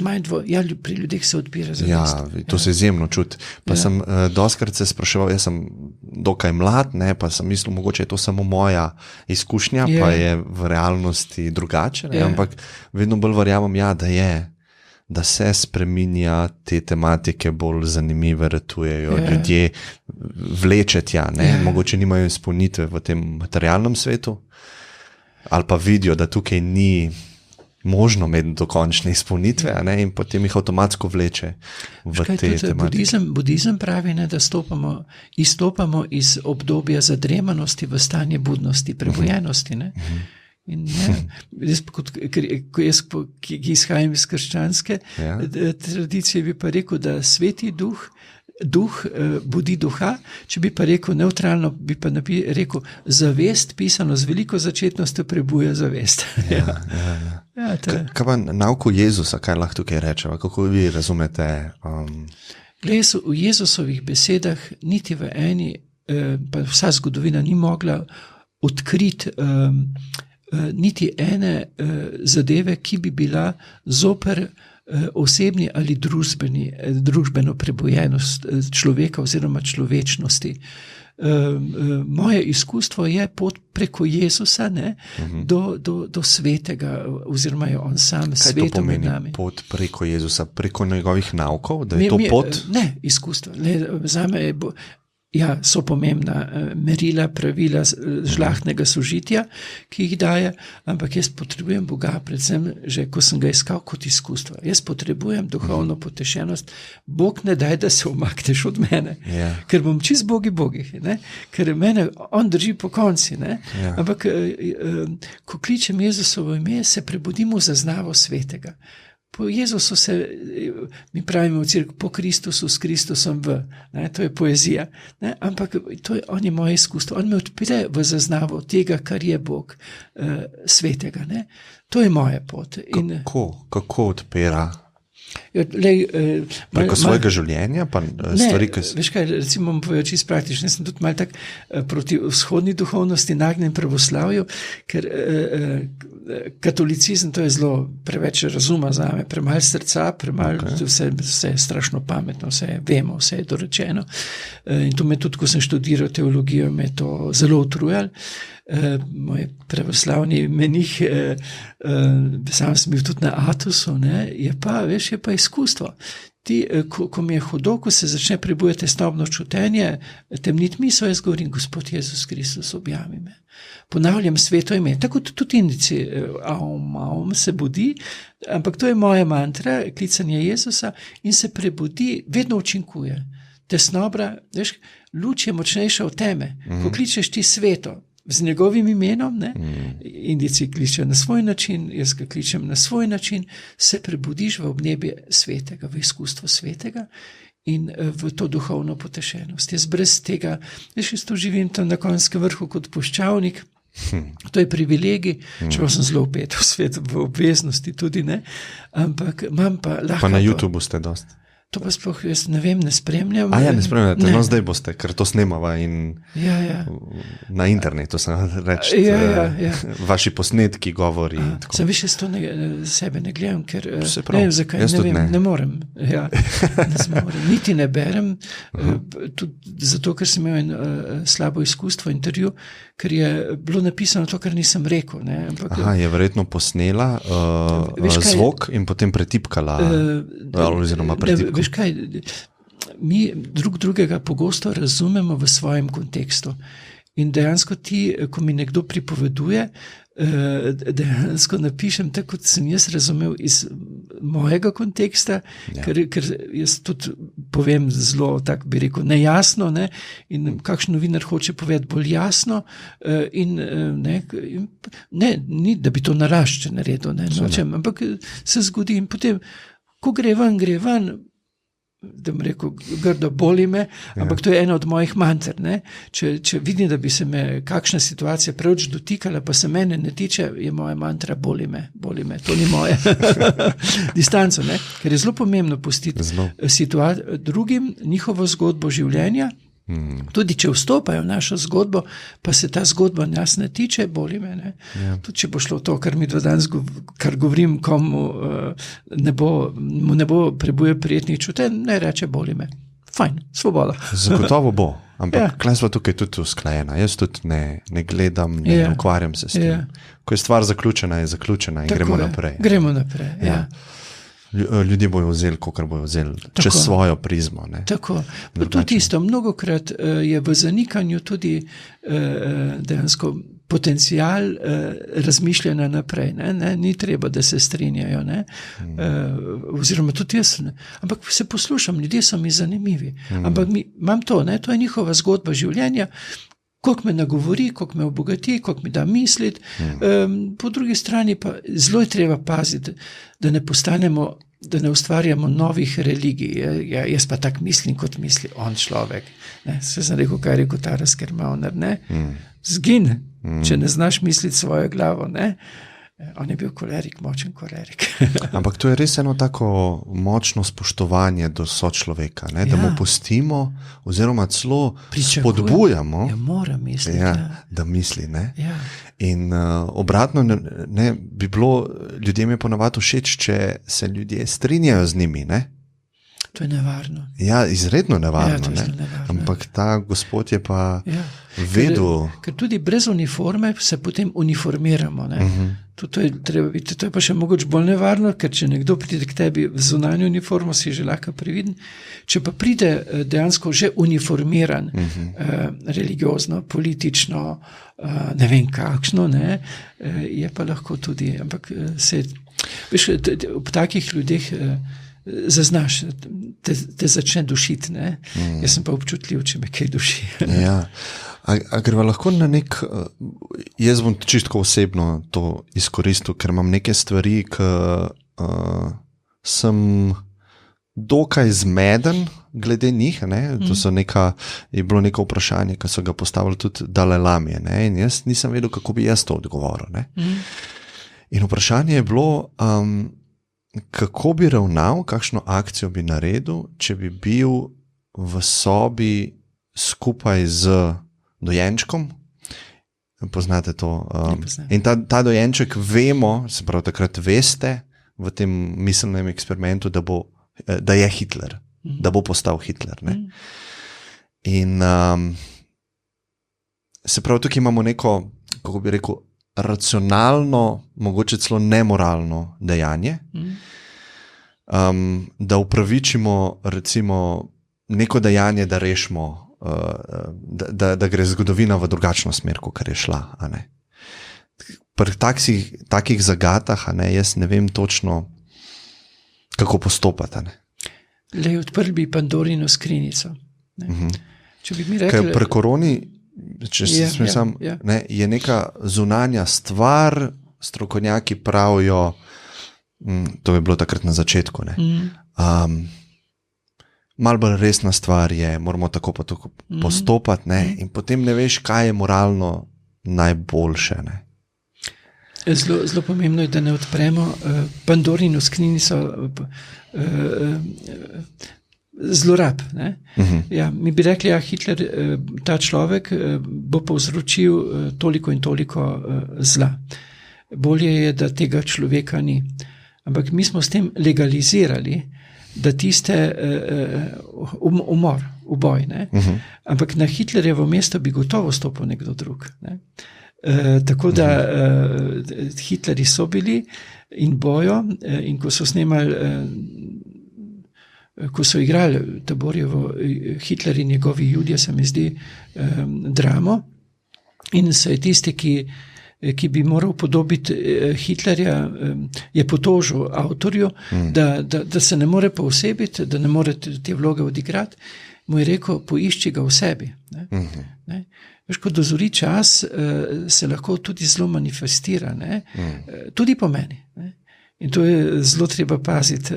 Pri ljudeh se odpira zavest. Ja, to se izjemno čuti. Pa sem doskrat se spraševal, jaz sem dokaj mlad, pa sem mislil, mogoče je to samo moja izkušnja, pa je v realnosti drugače, ampak vedno bolj verjamem, da se spreminja te tematike, bolj zanimive ratujejo, ljudje vleče tja, mogoče nimajo izpolnitve v tem materialnem svetu, ali pa vidijo, da tukaj ni možno imeti dokončne izpolnitve, in potem jih avtomatsko vleče v te tematike. Budizem pravi, da izstopamo iz obdobja zadremanosti v stanje budnosti, prebujenosti. In jaz, ki izhajam iz krščanske tradicije, bi pa rekel, da sveti duh budi duha, če bi pa rekel neutralno, bi pa rekel zavest, pisano z veliko začetnostjo, prebuja zavest. Kaj pa nauko Jezusa, kaj lahko tukaj rečeva? Kako vi razumete? V Jezusovih besedah niti v eni, pa vsa zgodovina ni mogla odkriti niti ene zadeve, ki bi bila zoper osebni ali družbeno prebojenost človeka oziroma človečnosti. Moje izkustvo je pot preko Jezusa do svetega, oziroma je on sam svetom med nami. Kaj to pomeni pot preko Jezusa? Preko njegovih naukov? Da je to pot? Ne, izkustvo. Zame je so pomembna merila, pravila žlahtnega sožitja, ki jih daje, ampak jaz potrebujem Boga, predvsem že, ko sem ga iskal kot izkustvo. Jaz potrebujem duhovno potešenost. Bog ne daj, da se umakneš od mene, ker bom čist bogih, ker mene on drži po konci. Ampak, ko kličem Jezusovo ime, se prebudimo v zaznavo svetega. Po Jezusu mi pravimo v cerkvi, po Kristusu, s Kristusom to je poezija. Ampak on je moje izkustvo. On me odpire v zaznavo tega, kar je Bog svetega. To je moja pot. Kako odpira? Preko svojega življenja, pa stvari, ki veš kaj, recimo bom povedal čisto praktično, jaz sem tudi malo tak proti vzhodni duhovnosti nagnjen pravoslavju, ker katolicizem to je zelo preveč razuma zame, premalo srca, premalo, vse je strašno pametno, vse vemo, vse je dorečeno. In to me tudi, ko sem študiral teologijo, me je to zelo utrujalo. Moj pravoslavni menih, sam sem bil tudi na Atosu, ne, je pa izkustvo. Ko mi je hudo, ko se začne prebujati tesnobno čutenje, temnit misel, jaz govorim, Gospod Jezus Kristus, objami me. Ponavljam sveto ime. Tako tudi indici, aum se budi, ampak to je moja mantra, klicanje Jezusa in se prebudi, vedno učinkuje. Tesnobra, veš, luč je močnejša od teme. Ko kličeš ti sveto, z njegovim imenom, ne? Indici kličejo na svoj način, jaz ga kličem na svoj način, se prebudiš v obnebje svetega, v izkustvo svetega in v to duhovno potešenost. Jaz brez tega, jaz to živim tam na Konjskem vrhu kot puščavnik, to je privilegij, čeprav sem zelo vpet v svet, v obveznosti tudi, ne, ampak imam pa lahko. Pa na YouTubeu ste dosti. To pa sploh, jaz ne vem, ne spremljam. Ne spremljate, no zdaj boste, ker to snemava in na internetu se reči, vaši posnetki, govori. Sem više s to sebe ne gledam, ker ne vem, zakaj, ne morem. Ne zmorem, niti ne berem, tudi zato, ker sem imel slabo izkustvo intervju, ker je bilo napisano to, kar nisem rekel. Ne, ampak, je verjetno posnela zvok in potem pretipkala, oziroma pretipkala. Veš kaj, mi drugega pogosto razumemo v svojem kontekstu in dejansko ti, ko mi nekdo pripoveduje, dejansko napišem tako, kot sem jaz razumel iz mojega konteksta, ker jaz tudi povem zelo, tako bi rekel, nejasno, ne, in kakšen novinar hoče povedati bolj jasno in ni, da bi to narašče naredil, nočem, ampak se zgodi in potem, ko gre ven, da bom rekel, grdo boli me, ampak to je ena od mojih manter. Ne? Če vidim, da bi se me kakšna situacija preveč dotikala, pa se mene ne tiče, je moja mantra boli me, to ni moje. Distanco, ne? Ker je zelo pomembno pustiti drugim njihovo zgodbo življenja, tudi če vstopajo v našo zgodbo, pa se ta zgodba nas ne tiče, boli me. Ne? Tudi če bo šlo to, kar mi danes kar govorim, komu ne bo prebuje prijetnih čutenj, ne reče boli me. Fajn, svoboda. Zagotovo bo, ampak kaj smo tukaj tudi usklajena. Jaz tudi ne gledam, ne ukvarjam se s tem. Ko je stvar zaključena, je zaključena in gremo naprej. Gremo naprej, Ljudje bojo vzeli, kakor bojo vzeli, čez svojo prizmo. Ne? Tako. Tudi isto, mnogokrat je v zanikanju tudi dejansko potencial razmišljanja naprej. Ne? Ni treba, da se strinjajo. Oziroma tudi jaz. Ampak se poslušam, ljudje so mi zanimivi. Ampak imam to, to je njihova zgodba življenja, koliko me nagovori, koliko me obogati, koliko mi da misliti. Po drugi strani pa zelo je treba paziti, da ne ustvarjamo novih religij. Jaz pa tak mislim, kot misli on človek. Se sem rekel, kaj je rekel Taras Kermauner, zgin, če ne znaš misliti svojo glavo, On je bil kolerik, močen kolerik. Ampak to je res eno tako močno spoštovanje do sočloveka, da mu pustimo oziroma celo spodbujamo, mora misliti, da misli. In obratno bi bilo, ljudem je ponavadi všeč, če se ljudje strinjajo z njimi. To je nevarno. Izredno nevarno. Ampak ta gospod je pa vedel. Ker tudi brez uniforme se potem uniformiramo. To je treba biti, to je pa še mogoče bolj nevarno, ker če nekdo pride k tebi v zunanjo uniformo, si že lahko previden. Če pa pride dejansko že uniformiran, religiozno, politično, ne vem kakšno, je pa lahko tudi, ampak veš, ob takih ljudeh zaznaš, te začne dušiti. Jaz sem pa občutljiv, če me kaj duši. A greva lahko na jaz bom čisto osebno to izkoristil, ker imam neke stvari, ki sem dokaj zmeden glede njih. To je bilo neko vprašanje, ki so ga postavili tudi Dalaj Lami. In jaz nisem vedel, kako bi jaz to odgovoril. In vprašanje je bilo, kako bi ravnal, kakšno akcijo bi naredil, če bi bil v sobi skupaj z dojenčkom. Poznate to? In ta dojenček vemo, se pravi takrat veste v tem miselnem eksperimentu, da je Hitler, da bo postal Hitler. Ne? In se pravi, tukaj imamo neko, kako bi rekel, racionalno, mogoče celo nemoralno dejanje, da upravičimo recimo neko dejanje, da rešimo, da gre zgodovina v drugačno smer, kot je šla. A ne? Pri takih zagatah, jaz ne vem točno, kako postopati. Le odprli bi Pandorino skrinjico. Če bi mi rekli... Kaj pri koroni, če je neka zunanja stvar, strokovnjaki pravijo, to je bilo takrat na začetku, malo bolj resna stvar je, moramo tako pa tako postopati, in potem ne veš, kaj je moralno najboljše. Zelo pomembno je, da ne odpremo Pandorino skrinjico zlorab. Ja, mi bi rekli, Hitler, ta človek bo povzročil toliko in toliko zla. Bolje je, da tega človeka ni. Ampak mi smo s tem legalizirali, da tiste uboj. Ampak na Hitlerjevo mesto bi gotovo stopil nekdo drug. Tako da Hitlerji so bili in bojo, in ko so snemali, ko so igrali Taborjevo Hitler in njegovi Judje, se mi zdi, dramo, in so je tisti, ki bi moral podobiti Hitlerja, je potožil avtorju, da se ne more poosebiti, da ne more te vloge odigrati, mu je rekel, poišči ga v sebi. Veš, ko dozori čas, se lahko tudi zelo manifestira, tudi po meni. In to je zelo treba paziti.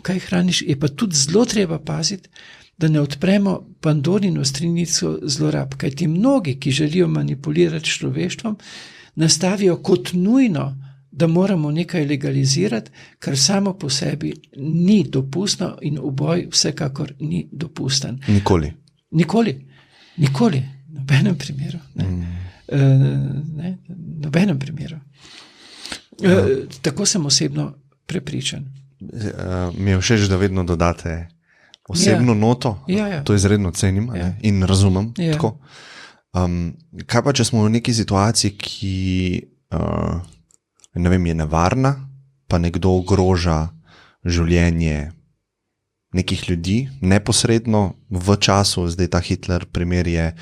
Kaj hraniš, je pa tudi zelo treba paziti, da ne odpremo Pandorino skrinjico zlorab, kajti mnogi, ki želijo manipulirati s človeštvom, nastavijo kot nujno, da moramo nekaj legalizirati, kar samo po sebi ni dopustno in uboj vsekakor ni dopusten. Nikoli. Nobenem primeru. Nobenem primeru. Tako sem osebno prepričan. Mi je všeč, da vedno dodate osebno noto. To izredno cenim in razumem. Tako. Kaj pa, če smo v neki situaciji, ki ne vem, je nevarna, pa nekdo ogroža življenje nekih ljudi neposredno v času, zdaj ta Hitler primer je,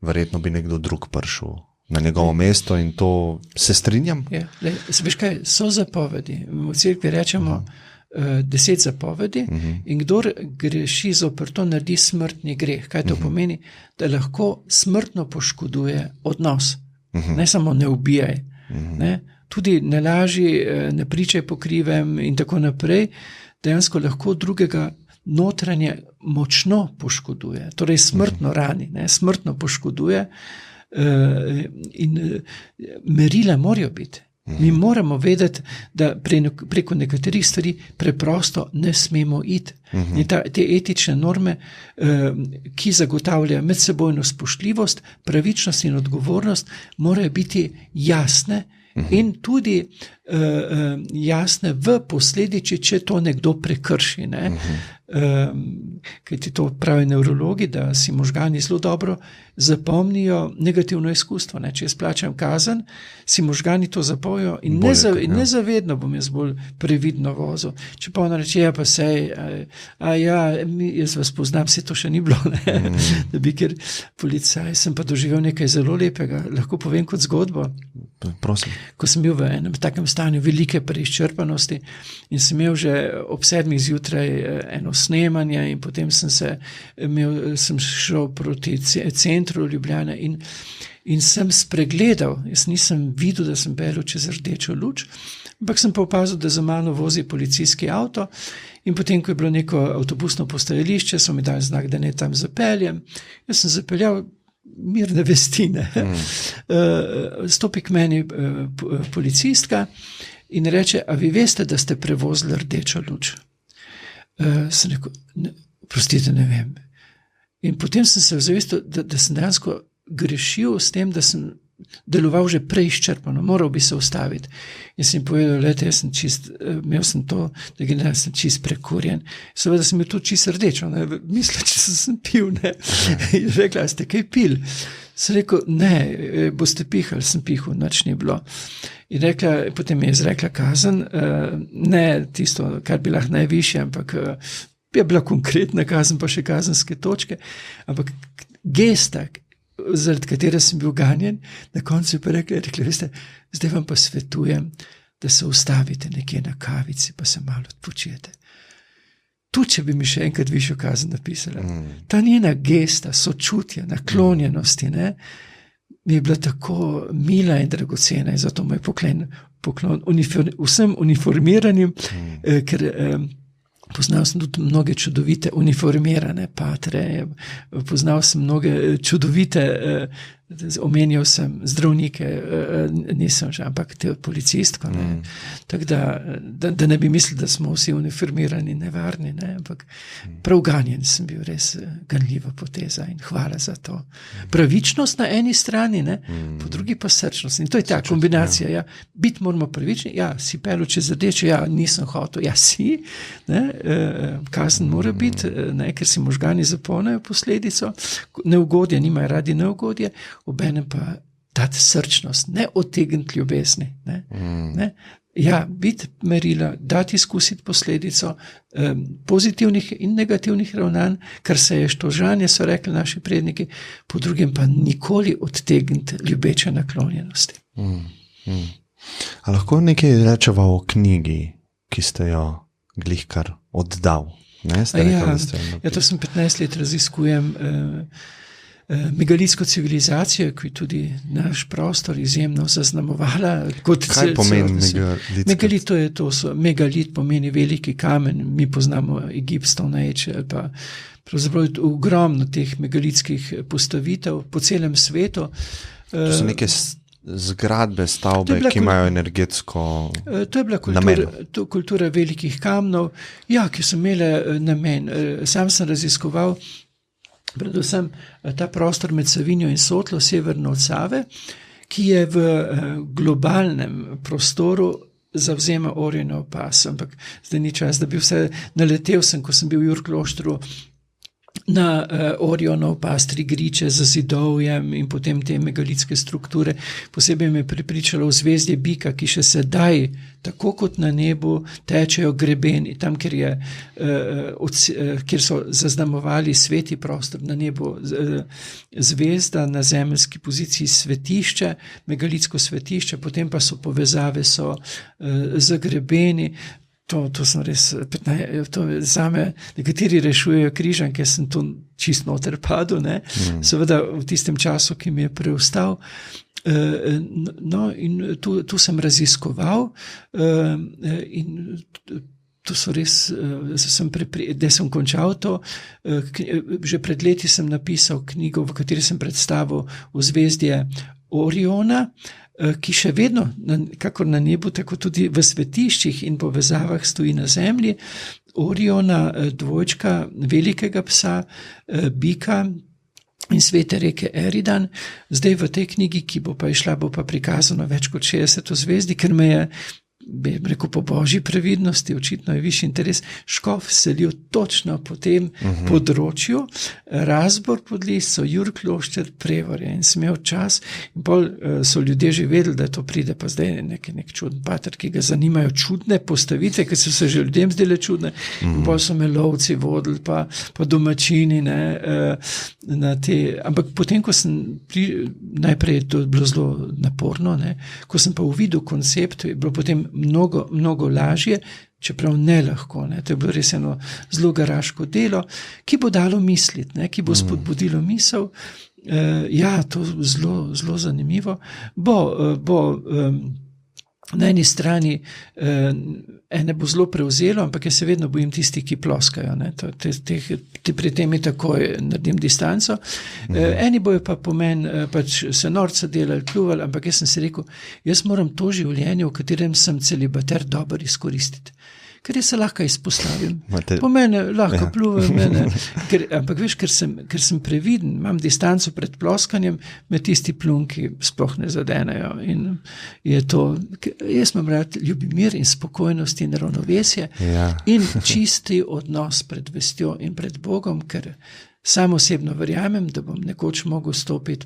verjetno bi nekdo drug prišel na njegovo mesto in to se strinjam. Veš kaj, so zapovedi. V cerkvi rečemo 10 zapovedi in kdor greši zoper to, naredi smrtni greh. Kaj to pomeni? Da lahko smrtno poškoduje odnos. Ne samo ne ubijaj. Tudi ne laži, ne pričaj po krivem in tako naprej. Dejansko lahko drugega notranje močno poškoduje. Torej smrtno rani, smrtno poškoduje. In merila morajo biti. Mi moramo vedeti, da preko nekaterih stvari preprosto ne smemo iti. In te etične norme, ki zagotavljajo medsebojno spoštljivost, pravičnost in odgovornost, morajo biti jasne in tudi jasne v posledici, če to nekdo prekrši. Kajti to pravijo nevrologi, da si možgani zelo dobro zapomnijo negativno izkustvo. Če jaz plačam kazen, si možgani to zapojo in nezavedno bom jaz bolj previdno vozil. Če pa ona reče, pa sej, jaz vas poznam, se to še ni bilo, da bi, ker policaj, sem pa doživel nekaj zelo lepega, lahko povem kot zgodbo. Prosim. Ko sem bil v enem takem stanju velike preizčrpanosti in sem imel že ob 7 zjutraj eno snemanje in potem sem šel proti centru Ljubljane in sem spregledal, jaz nisem videl, da sem peljal čez rdečo luč, ampak sem pa opazil, da za mano vozi policijski avto in potem, ko je bilo neko avtobusno postajališče, so mi dali znak, da ne tam zapeljem. Jaz sem zapeljal mirne vestine. Stopi k meni policistka in reče, a vi veste, da ste prevozili rdečo luč? Sem rekel, prostite, ne vem. In potem sem se ozavestil, da sem dejansko grešil s tem, da sem deloval že prej izčrpano, moral bi se ustaviti. In sem povedal, lejte, jaz sem imel sem to, da sem čist prekurjen. Seveda sem imel to čist rdečo, mislil, če sem pil, ne. In rekla, a ste kaj pil? Sem rekel, ne, boste pihali, sem pihal, nič ni bilo. In rekla, potem mi je izrekla kazen, ne tisto, kar bi lahko najvišje, ampak je bila konkretna kazen, pa še kazenske točke, ampak gesta, zaradi katere sem bil ganjen, na koncu pa rekla, veste, zdaj vam pa svetujem, da se ustavite nekje na kavici, pa se malo odpočijete. Tudi, če bi mi še enkrat višjo kazen napisala. Ta njena gesta, sočutja, naklonjenosti, ne, mi je bila tako mila in dragocena in zato moj poklon vsem uniformiranim, ker poznal sem tudi mnoge čudovite uniformirane patre, poznal sem mnoge čudovite, omenjal sem zdravnike, nisem že, ampak te policistko, ne. Tako da ne bi mislili, da smo vsi uniformirani nevarni, ne, ampak prav ganjen sem bil, res ganljiva poteza in hvala za to. Pravičnost na eni strani, ne, po drugi pa srčnost. In to je ta kombinacija, ja, biti moramo pravični, ja, si pelil čez rdeče, ja, nisem hotel, ja, si, ne, kazen mora biti, ne, ker si možgani zapolnijo posledico, neugodje, nimajo radi neugodje, obenem pa dati srčnost, ne otegniti ljubezni, ne. Ja, biti merila, dati izkusiti posledico pozitivnih in negativnih ravnanj, kar se je štožanje, so rekli naši predniki, po drugem pa nikoli odtegniti ljubeče naklonjenosti. A lahko nekaj rečeva o knjigi, ki ste jo glihkar oddal? Ja, to sem 15 let raziskujem megalitsko civilizacijo, ki je tudi naš prostor izjemno zaznamovala. Kaj pomeni megalitska? Megalit pomeni veliki kamen, mi poznamo Egipt, Stone Age, ali pa pravzaprav ogromno teh megalitskih postavitev po celem svetu. To so neke zgradbe, stavbe, ki imajo energetsko namen. To je bila kultura velikih kamnov, ja, ki so imele namen. Sam sem raziskoval predvsem ta prostor med Savinjo in Sotlo, severno od Save, ki je v globalnem prostoru zavzema Orionov pas, ampak zdaj ni čas, da bi vse naletel sem, ko sem bil v Jurkloštru, na Orionov pas, tri griče z zidovjem in potem te megalitske strukture. Posebej me je prepričalo v zvezdje Bika, ki še sedaj, tako kot na nebu, tečejo grebeni, tam, kjer so zaznamovali sveti prostor, na nebu zvezda, na zemeljski poziciji svetišče, megalitsko svetišče, potem pa so povezave z grebeni. To sem res, to zame, nekateri rešujejo križanke, sem tu čisto noter padel, ne. Seveda v tistem času, ki mi je preostal. No, in tu sem raziskoval in to so res, da sem končal to. Že pred leti sem napisal knjigo, v kateri sem predstavil vzvezdje Oriona, ki še vedno, kakor na nebu, tako tudi v svetiščih in povezavah stoji na zemlji. Oriona, dvojčka, velikega psa, bika in svete reke Eridan. Zdaj v tej knjigi, ki bo pa išla, bo pa prikazano več kot 60 zvezdi, ker me je, bi rekel, po božji previdnosti, očitno je višji interes, škof selil točno po tem področju, Razbor pod Lisco, Jurklošter, Prevorje, in sem imel čas, in pol so ljudje že vedeli, da to pride, pa zdaj nek čuden pater, ki ga zanimajo čudne postavitve, ker so se že ljudem zdele čudne, in pol so me lovci vodili, pa domačini, ne, na te, ampak potem, ko sem najprej je to bilo zelo naporno, ne, ko sem pa uvidel koncept, je bilo potem mnogo lažje, čeprav ne lahko, ne. To je bilo res eno zelo garaško delo, ki bo dalo misliti, ne, ki bo spodbudilo misel. Ja, to zelo zanimivo. Na eni strani ene bo zelo prevzelo, ampak jaz se vedno bojim tisti, ki ploskajo. Pri tem takoj naredim distanco. Eni bojo pa pomen pač se norca delali, pljuvali, ampak jaz sem si rekel, jaz moram to življenje, v katerem sem celibater, dobro izkoristiti. Ker jaz se lahko izpostavim. Po mene lahko pljuvajo, ampak veš, ker sem previden, imam distanco pred ploskanjem, me tisti plunki sploh ne zadenejo. In je to, jaz imam rad ljubimir in spokojnost in ravnovesje in čisti odnos pred vestjo in pred Bogom, ker sam osebno verjamem, da bom nekoč mogel stopiti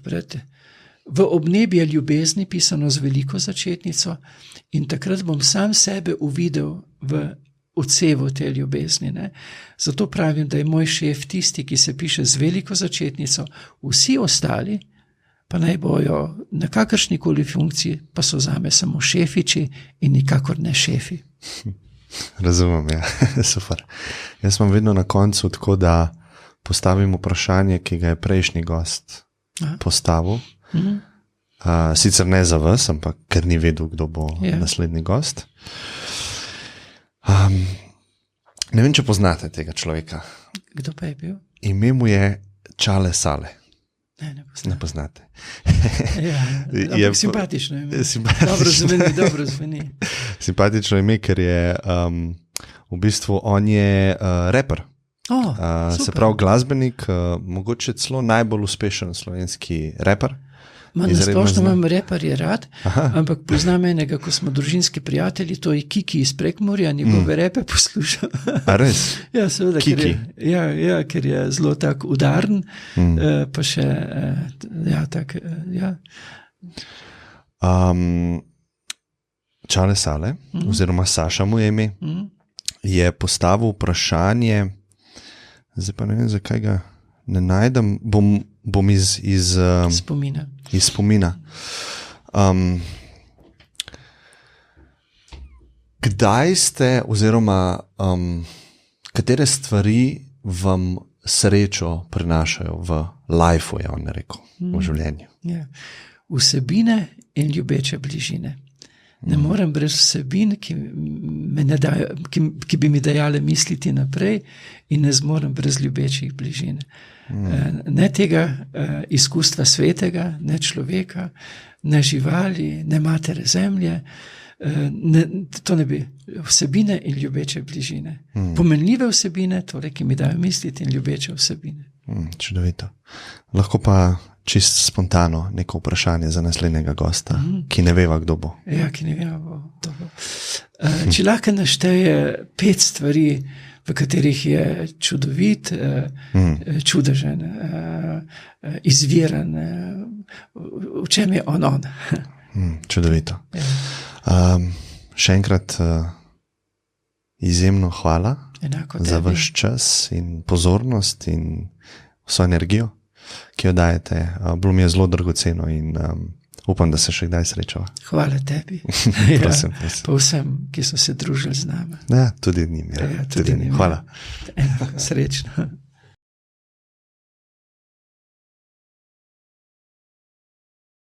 v obnebje ljubezni, pisano z veliko začetnico, in takrat bom sam sebe uvidel v odsevu te ljubezni. Ne? Zato pravim, da je moj šef tisti, ki se piše z veliko začetnico, vsi ostali, pa naj bojo na kakršnikoli funkciji, pa so zame samo šefiči in nikakor ne šefi. Razumem, ja. Super. Jaz imam vedno na koncu tako, da postavim vprašanje, ki ga je prejšnji gost postavil. Sicer ne za vas, ampak ker ni vedel, kdo bo naslednji gost. Ne vem, če poznate tega človeka. Kdo pa je bil? Ime mu je Čale Sale. Ne poznate. Je simpatično ime. Dobro zveni. Simpatično ime, ker je v bistvu on je reper. Se pravi glasbenik, mogoče celo najbolj uspešen slovenski reper. Nasplošno imam reperje rad, ampak poznam enega, ko smo družinski prijatelji, to je Kiki iz Prekmurja, njegove repe poslušam. A res? Ja, seveda, Kiki? Ker je zelo tak udaren, pa še, Čale Sale, oziroma Saša mu je ime, je postavil vprašanje, zdaj pa ne vem, zakaj ga ne najdem, bom iz spomina. Kdaj ste, oziroma katere stvari vam srečo prinašajo v lifeu, je on rekel, v življenju? Vsebine in ljubeče bližine. Ne morem brez vsebin, ki bi mi dajale misliti naprej, in ne zmorem brez ljubečih bližin. Ne tega izkustva svetega, ne človeka, ne živali, ne matere zemlje, to ne bi. Vsebine in ljubeče bližine. Pomenljive vsebine, torej, ki mi dajo misliti, in ljubeče vsebine. Čudovito. Lahko pa čisto spontano neko vprašanje za naslednjega gosta, ki ne veva, kdo bo. Ja, ki ne veva, kdo bo. Če lahko našteje 5 stvari, v katerih je čudovit, čudežen, izviren, v čem je on. Čudovito. Še enkrat izjemno hvala za vaš čas in pozornost in vso energijo, ki jo dajete. Bilo mi je zelo dragoceno in upam, da se še kdaj srečava. Hvala tebi. Prosim. Pa vsem, ki so se družili z nami. Ja, tudi njim. Tudi njim. Hvala. Srečno.